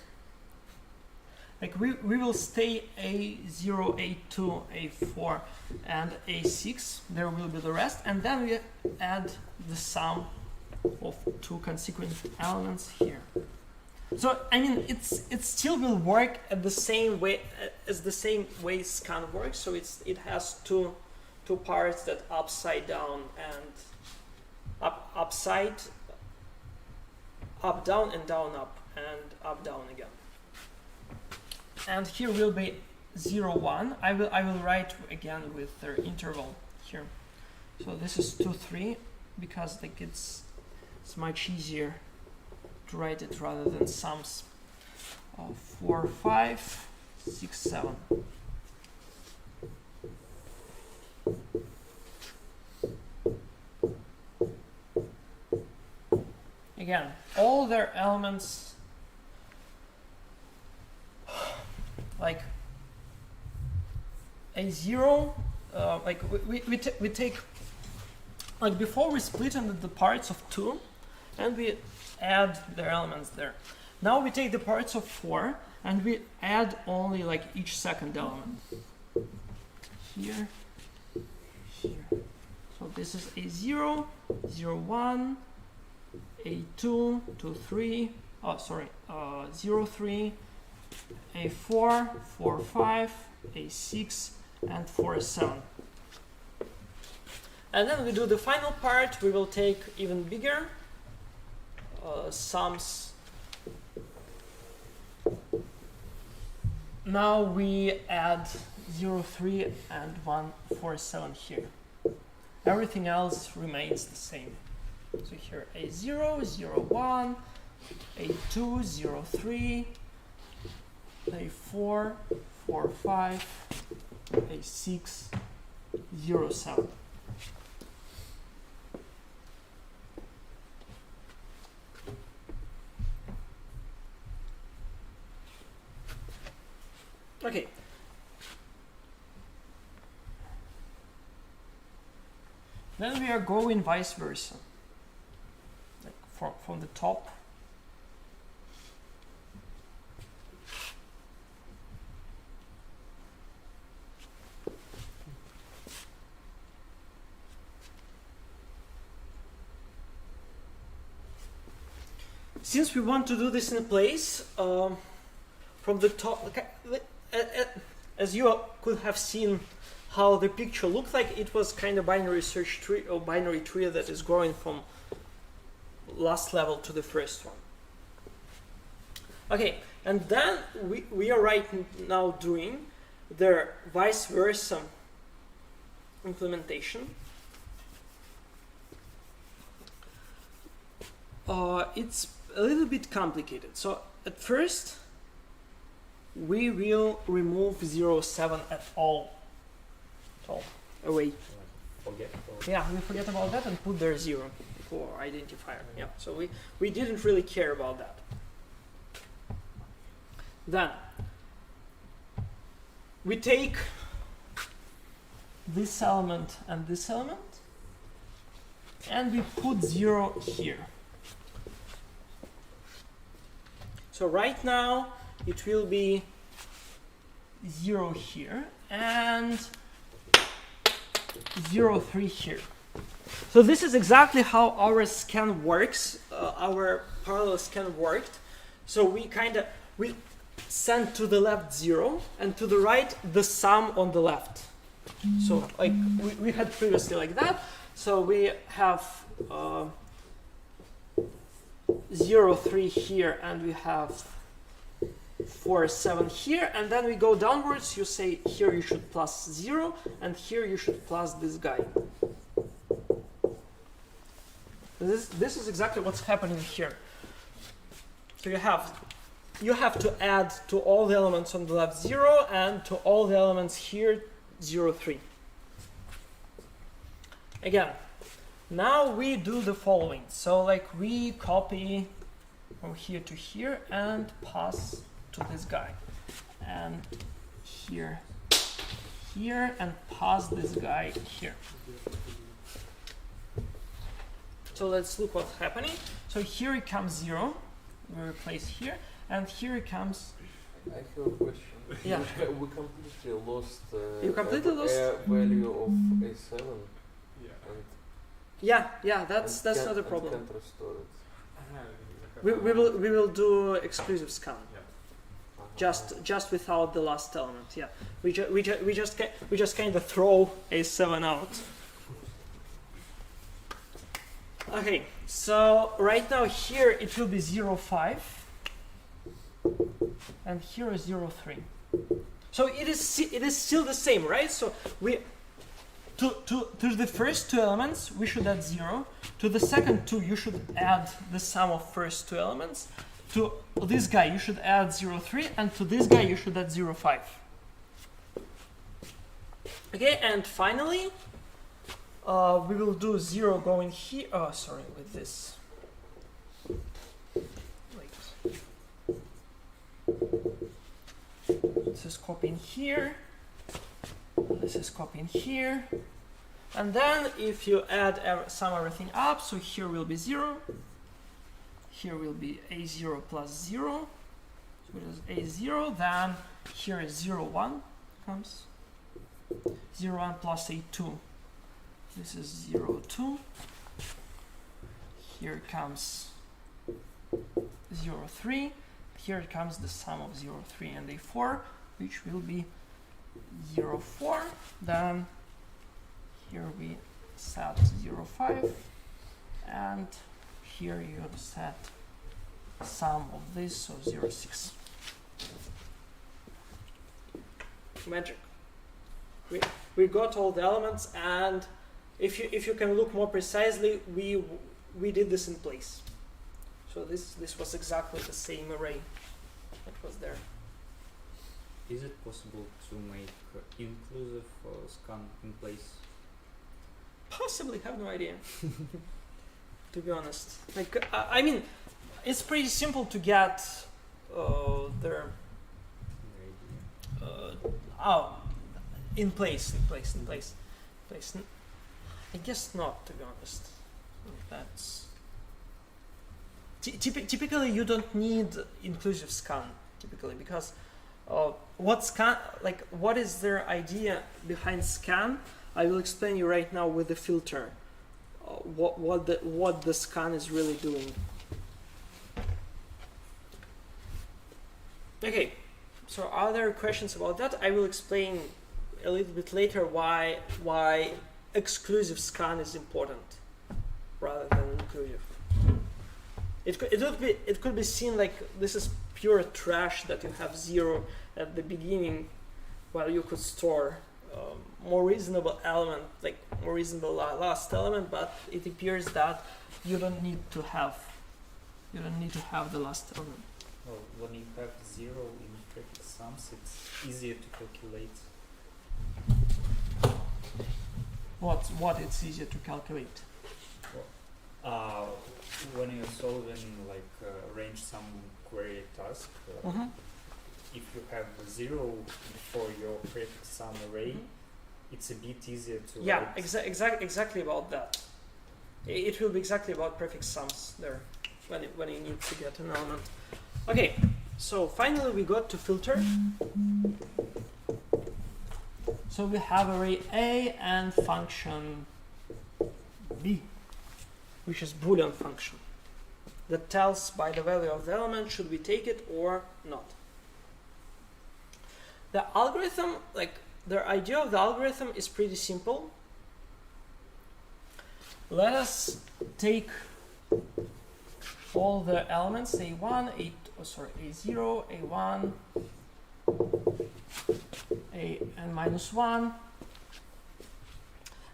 Like we will stay A0, A2, A4, and A6. There will be the rest, and then we add the sum of 2 consequent elements here. So I mean, it still will work at the same way as the same way scan works. So it has two parts that upside down and upside, up down and down up and up down again. And here will be 0, 1. I will write again with the interval here. So this is 2, 3, because like it's much easier to write it rather than sums. 4, 5, 6, 7. Again, all their elements, like A0, like we take, like before we split into the parts of 2 and we add their elements there. Now we take the parts of 4 and we add only like each second element. Here, here. So this is A0, 0, 1, A2, 2, 3, oh sorry, 0, 3, A4, 4, 5, A6, and 4, 7. And then we do the final part. We will take even bigger sums. Now we add 0, 3, and 1, 4, 7 here. Everything else remains the same. So here A0, 0, 1, A2, 0, 3, A4, 4, 5, A6, 0, 7. Okay. Then we are going vice versa. Like from the top. Since we want to do this in place, from the top, as you could have seen how the picture looked like, it was kind of binary search tree or binary tree that is growing from last level to the first one. Okay, and then we are right now doing the vice versa implementation. It's a little bit complicated. So at first, we will remove 0, 7 at all. Away. Forget. Yeah, we forget about that and put there 0 for identifier. Yeah, so we didn't really care about that. Then we take this element and this element and we put 0 here. So right now it will be 0 here and 0, 3 here. So this is exactly how our scan works, our parallel scan worked. So we send to the left 0 and to the right the sum on the left. So like we had previously like that. So we have 0, 3 here and we have 4, 7 here, and then we go downwards. You say here you should plus 0 and here you should plus this guy. This is exactly what's happening here. So you have to add to all the elements on the left 0 and to all the elements here 0, 3. Again, now we do the following. So like we copy from here to here and pass to this guy, and here, and pass this guy here. So let's look what's happening. So here it comes 0, we replace here, and here it comes. I have a question. Yeah. We completely lost. You completely lost value of A7. Yeah. Yeah. That's not a problem. Can't restore it. We will do exclusive scan. Just without the last element. Yeah, we just kind of throw A7 out. Okay, so right now here it will be 0, 5, and here is 0, 3. So it is still the same, right? So to the first two elements, we should add 0. To the second two, you should add the sum of first two elements. To this guy, you should add 0,3, and to this guy, you should add 0,5. Okay, and finally, we will do 0 going here. Oh, sorry, with this. Wait. This is copying here. This is copying here. And then if you add sum everything up, so here will be 0. Here will be a0 plus 0. So it is a0. Then here is 0, 1 comes. 0, 1 plus a2. This is 0, 2. Here comes 0, 3. Here comes the sum of 0, 3 and a4, which will be 0, 4. Then here we set 0, 5. And here you set sum of this, so 0, 6. Magic. We got all the elements, and if you can look more precisely, we did this in place. So this was exactly the same array that was there. Is it possible to make inclusive scan in place? Possibly, have no idea. To be honest, like I mean, it's pretty simple to get their in place. I guess not, to be honest. That's typically you don't need inclusive scan typically, because what is their idea behind scan? I will explain you right now with the filter. What the scan is really doing. Okay, so are there questions about that? I will explain a little bit later why exclusive scan is important rather than inclusive. It could be seen like this is pure trash that you have 0 at the beginning, while you could store more reasonable element, like more reasonable last element, but it appears that you don't need to have the last element. Well, when you have 0 in prefix sums, it's easier to calculate. What it's easier to calculate? When you're solving like range sum query task, if you have 0 before your prefix sum array, it's a bit easier to Yeah, write. exactly about that. It will be exactly about prefix sums there when you need to get an element. Okay, so finally we got to filter. So we have array A and function B, which is Boolean function that tells by the value of the element should we take it or not. The algorithm, like the idea of the algorithm is pretty simple. Let us take all the elements A1, A0, A1, and minus 1,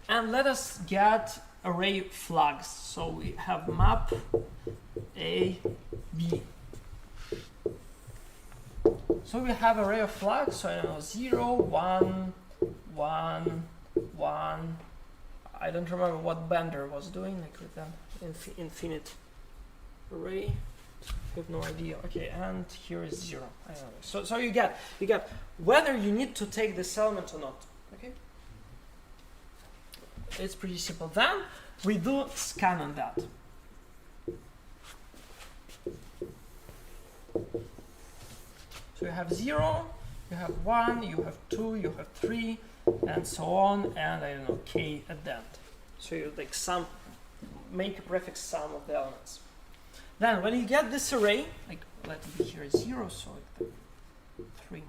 and let us get array flags. So we have map A, B. So we have array of flags, so I don't know, 0, 1, 1, 1. I don't remember what Bender was doing, like with an infinite array. I have no idea. Okay, and here is 0. I don't know. So you get whether you need to take this element or not. Okay, it's pretty simple. Then we do scan on that. So you have 0, you have 1, you have 2, you have 3, and so on, and I don't know, k at the end. So you like make a prefix sum of the elements. Then when you get this array, like let it be here 0, so like 3.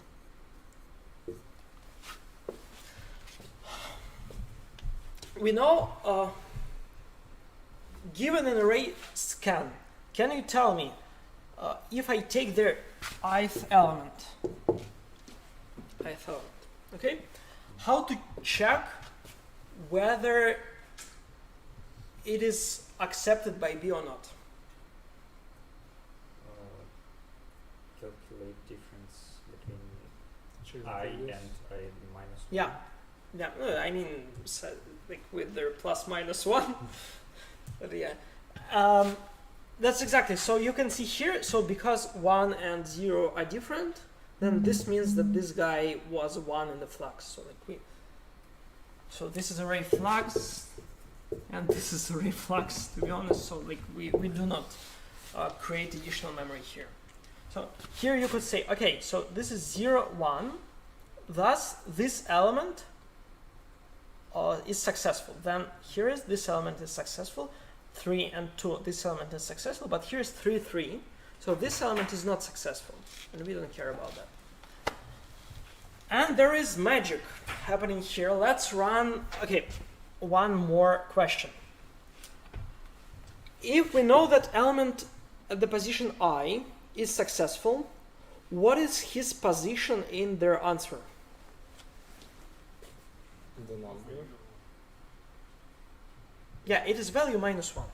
We know, given an array scan, can you tell me if I take the ith element, okay, how to check whether it is accepted by B or not. Calculate difference between Check I the and I minus 1. Yeah. Yeah, no, I mean, like with their plus minus 1. But yeah. That's exactly. So you can see here, so because 1 and 0 are different, then this means that this guy was 1 in the flux. So this is array flux, and this is array flux, to be honest. So like we do not create additional memory here. So here you could say, okay, so this is 0, 1, thus this element is successful. Then here is this element is successful, 3 and 2, this element is successful, but here's 3, 3. So this element is not successful, and we don't care about that. And there is magic happening here. Let's run, okay, one more question. If we know that element at the position I is successful, what is his position in their answer? The number. Yeah, it is value minus 1.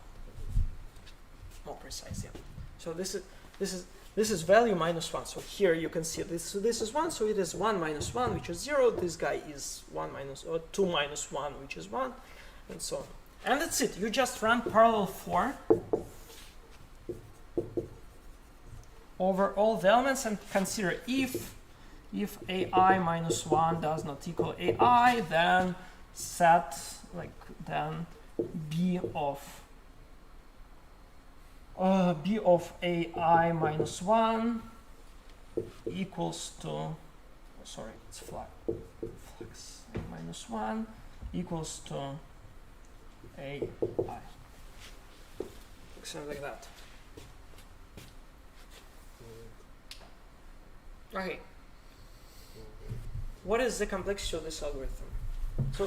More precise, yeah. So this is value minus 1. So here you can see this. So this is 1. So it is 1 minus 1, which is 0. This guy is 1 minus or 2 minus 1, which is 1, and so on. And that's it. You just run parallel for over all the elements and consider if AI minus 1 does not equal AI, then set then B of AI minus 1 equals to, sorry, it's flux A minus 1 equals to AI. Something like that. Okay. What is the complexity of this algorithm?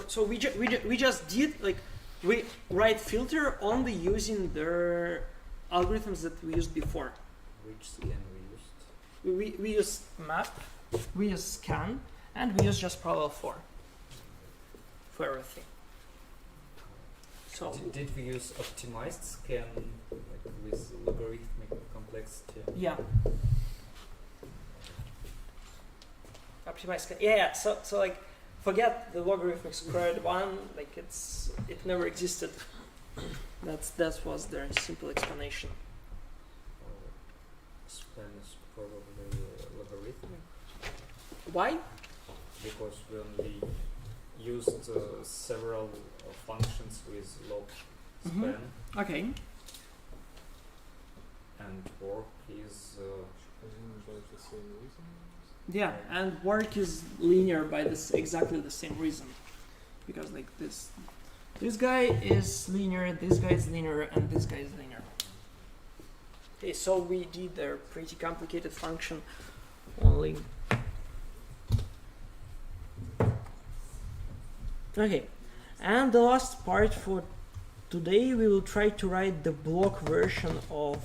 So we just did, like, we write filter only using their algorithms that we used before. Which scan we used? We use map, we use scan, and we use just parallel for everything. So Did we use optimized scan, like with logarithmic complexity? yeah. Optimized scan. Yeah. So like, forget the logarithmic squared one. Like it never existed. That was their simple explanation. Span is probably logarithmic Why? because we only used several functions with log span, Okay. and work is the same reason. Yeah, and work is linear by this exactly the same reason, because like this guy is linear, this guy is linear, and this guy is linear. Okay, so we did a pretty complicated function only. Okay, and the last part for today, we will try to write the block version of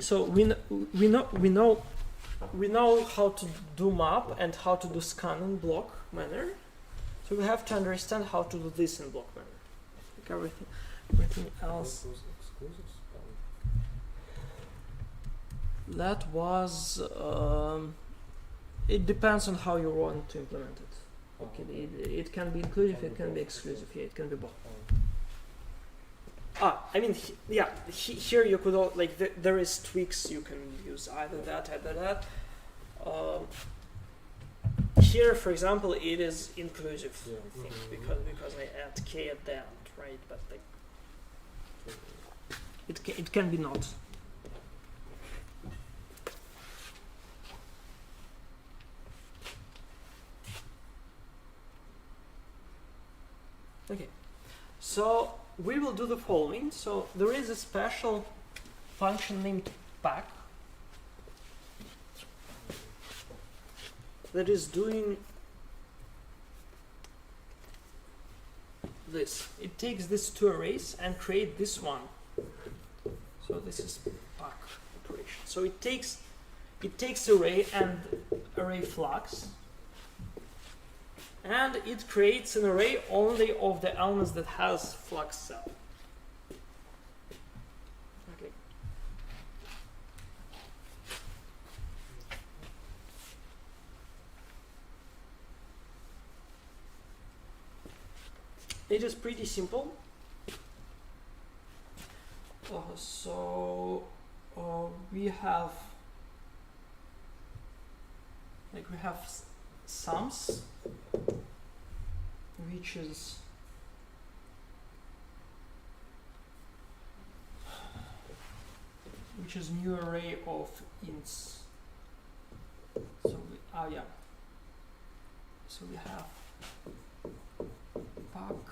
so we know how to do map and how to do scan in block manner. So we have to understand how to do this in block manner. Like everything else. That was it depends on how you want to implement it. Okay, it can be inclusive, it can be exclusive. Yeah, it can be both. I mean, here you could there is tweaks you can use either that. Here, for example, it is inclusive, I think, because I add k at the end, right? But like, it can be not. Okay, so we will do the following. So there is a special function named pack that is doing this. It takes these two arrays and create this one. So this is pack operation. So it takes array and array flux, and it creates an array only of the elements that has flux cell. Okay. It is pretty simple. So we have sums, which is new array of ints. So so we have pack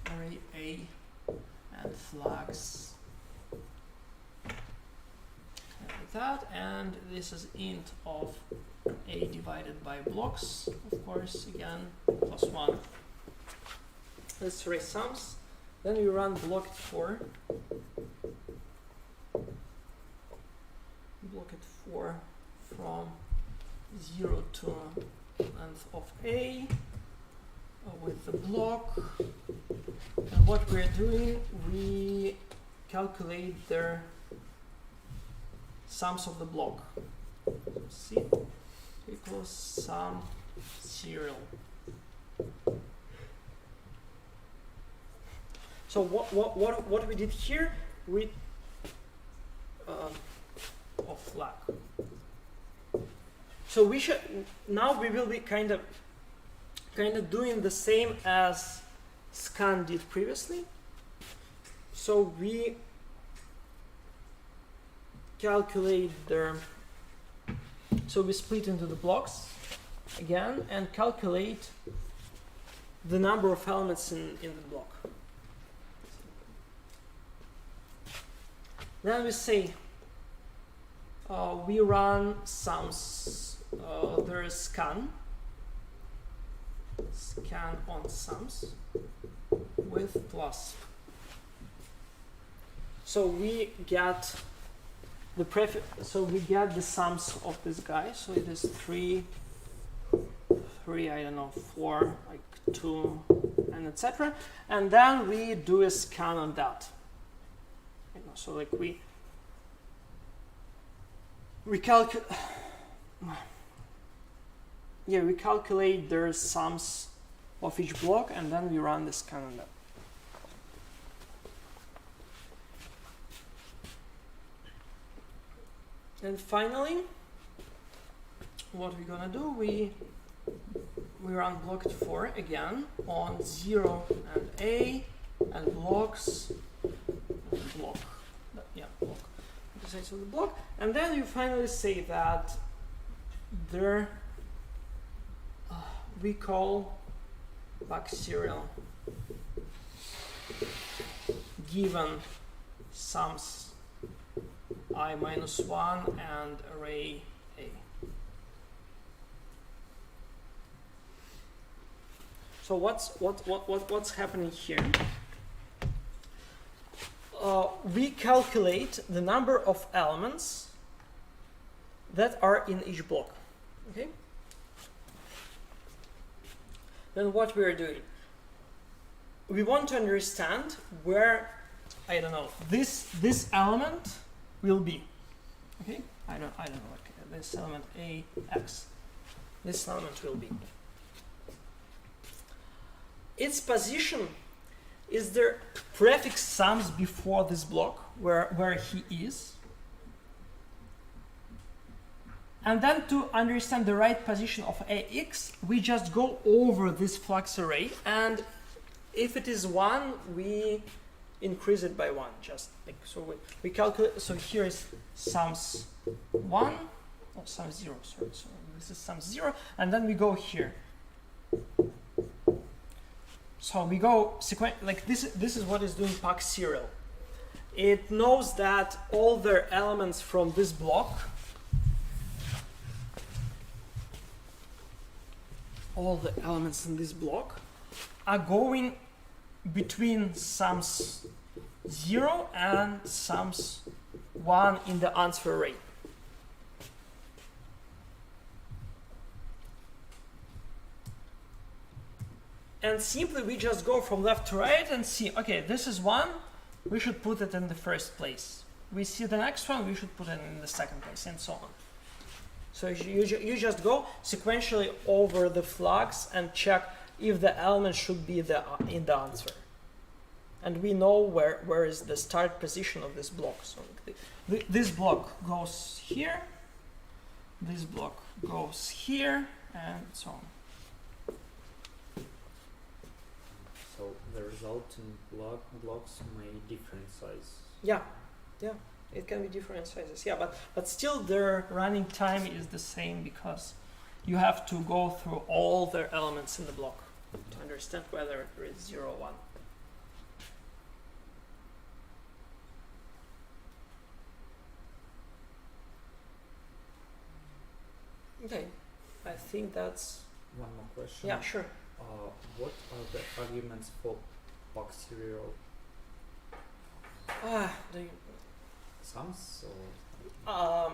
array A and flux like that, and this is int of A divided by blocks, of course, again plus 1. Let's array sums. Then we run blocked for from 0 to length of A with the block. And what we're doing, we calculate their sums of the block. C equals sum serial. So what we did here, we flag. So we should now we will be kind of doing the same as scan did previously. So we calculate their, so we split into the blocks again and calculate the number of elements in the block. Then we say we run sums, there is scan on sums with plus. So we get the the sums of this guy. So it is 3, I don't know, 4, like 2, and etc. And then we do a scan on that. You know, so like we calculate their sums of each block, and then we run the scan on that. And finally, what we're gonna do, we run blocked for again on 0 and A and blocks block. Block. The size of the block, and then you finally say that there we call back serial given sums I minus 1 and array A. So what's happening here? We calculate the number of elements that are in each block. Okay. Then what we are doing? We want to understand where, I don't know, this element will be. Okay. I don't know. Okay. This element AX. This element will be. Its position is there prefix sums before this block where he is. And then to understand the right position of AX, we just go over this flux array, and if it is 1, we increase it by 1. Just like so we calculate. So here is sums 1, oh, sums 0. Sorry. This is sums 0, and then we go here. So we go like this is what is doing pack serial. It knows that all the elements from this block, all the elements in this block are going between sums 0 and sums 1 in the answer array. and simply we just go from left to right and see, okay, this is one, we should put it in the first place. We see the next one, we should put it in the second place, and so on. So you just go sequentially over the flags and check if the element should be in the answer. And we know where is the start position of this block. So this block goes here, this block goes here, and so on. So the resulting blocks may differ in size. Yeah, it can be different sizes. Yeah, but still their running time is the same because you have to go through all the elements in the block to understand whether it's 0 or 1. Okay, I think that's... One more question. Yeah, sure. What are the arguments for Pak serial? Sums or?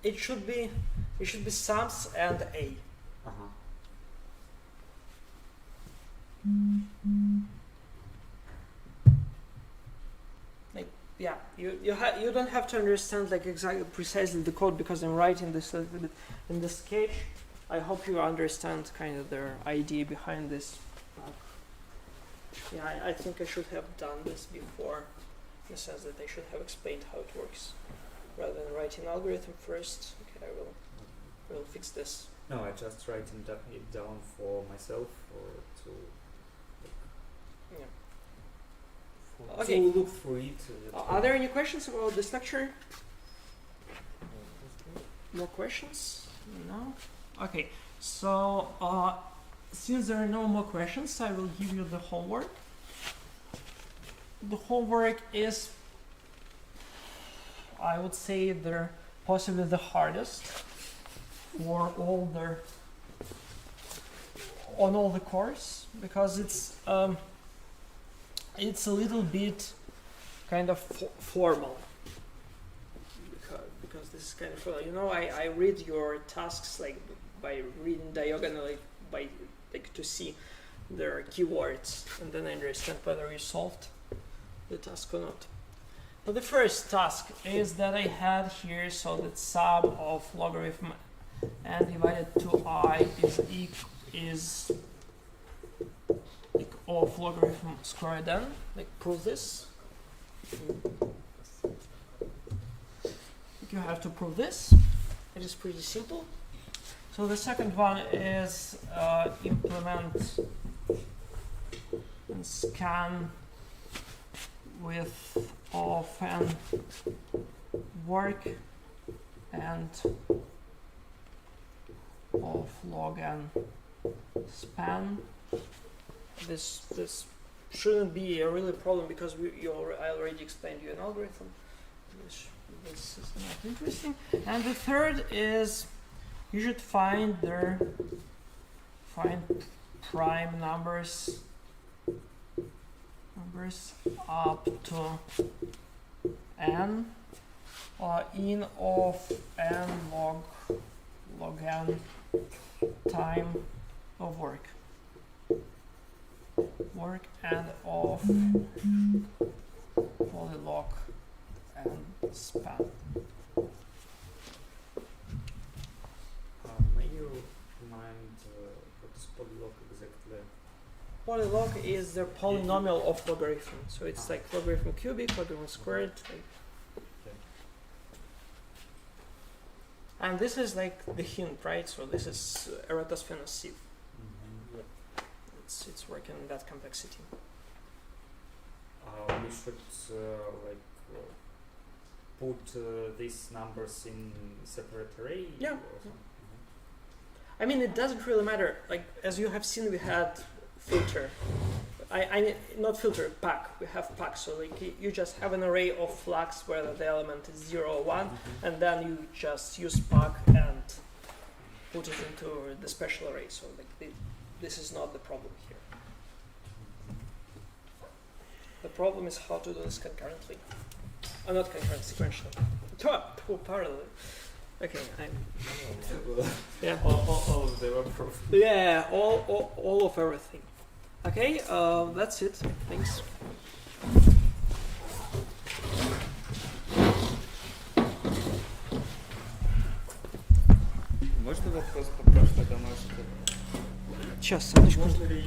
It should be sums and a. Uh-huh. Like, yeah, you don't have to understand like exactly precisely the code because I'm writing this a little bit in the sketch. I hope you understand kind of their idea behind this. Yeah, I think I should have done this before, in the sense that I should have explained how it works, rather than writing algorithm first. Okay, I will fix this. No, I just writing it down for myself or to Yeah. Okay. to look through it. Are there any questions about this lecture? More questions? No? Okay, so since there are no more questions, I will give you the homework. The homework is, I would say, they're possibly the hardest for on all the course, because it's a little bit kind of formal. Because this is kind of formal. You know, I read your tasks like by reading diagonally, by like to see their keywords, and then I understand whether you solved the task or not. But the first task is that I had here, so that sum of logarithm n divided to I is of logarithm squared n. Like prove this. You have to prove this. It is pretty simple. So the second one is implement and scan with of n work and of log n span. This shouldn't be a really problem because I already explained you an algorithm. This is not interesting. And the third is you should find prime numbers up to n in of n log n time of work and of polylog and span. May you remind what is polylog exactly? Polylog is the polynomial of logarithm. So it's like logarithm cubic, logarithm squared. And this is like the hint, right? So this is Eratosthenes sieve. Mm-hmm. It's working in that complexity. We should put these numbers in separate array. Yeah. Or something? I mean, it doesn't really matter. Like, as you have seen, we had filter. I mean, not filter, pack. We have pack. So like you just have an array of flags where the element is 0 or 1, and then you just use pack and put it into the special array. So like this is not the problem here. The problem is how to do this concurrently. Not concurrent, sequentially. Parallel. Okay, yeah. All of them are proof. Yeah, all of everything. Okay, that's it. Thanks. Можно вопрос по прошлой домашке? Сейчас, секундочку. Можно ли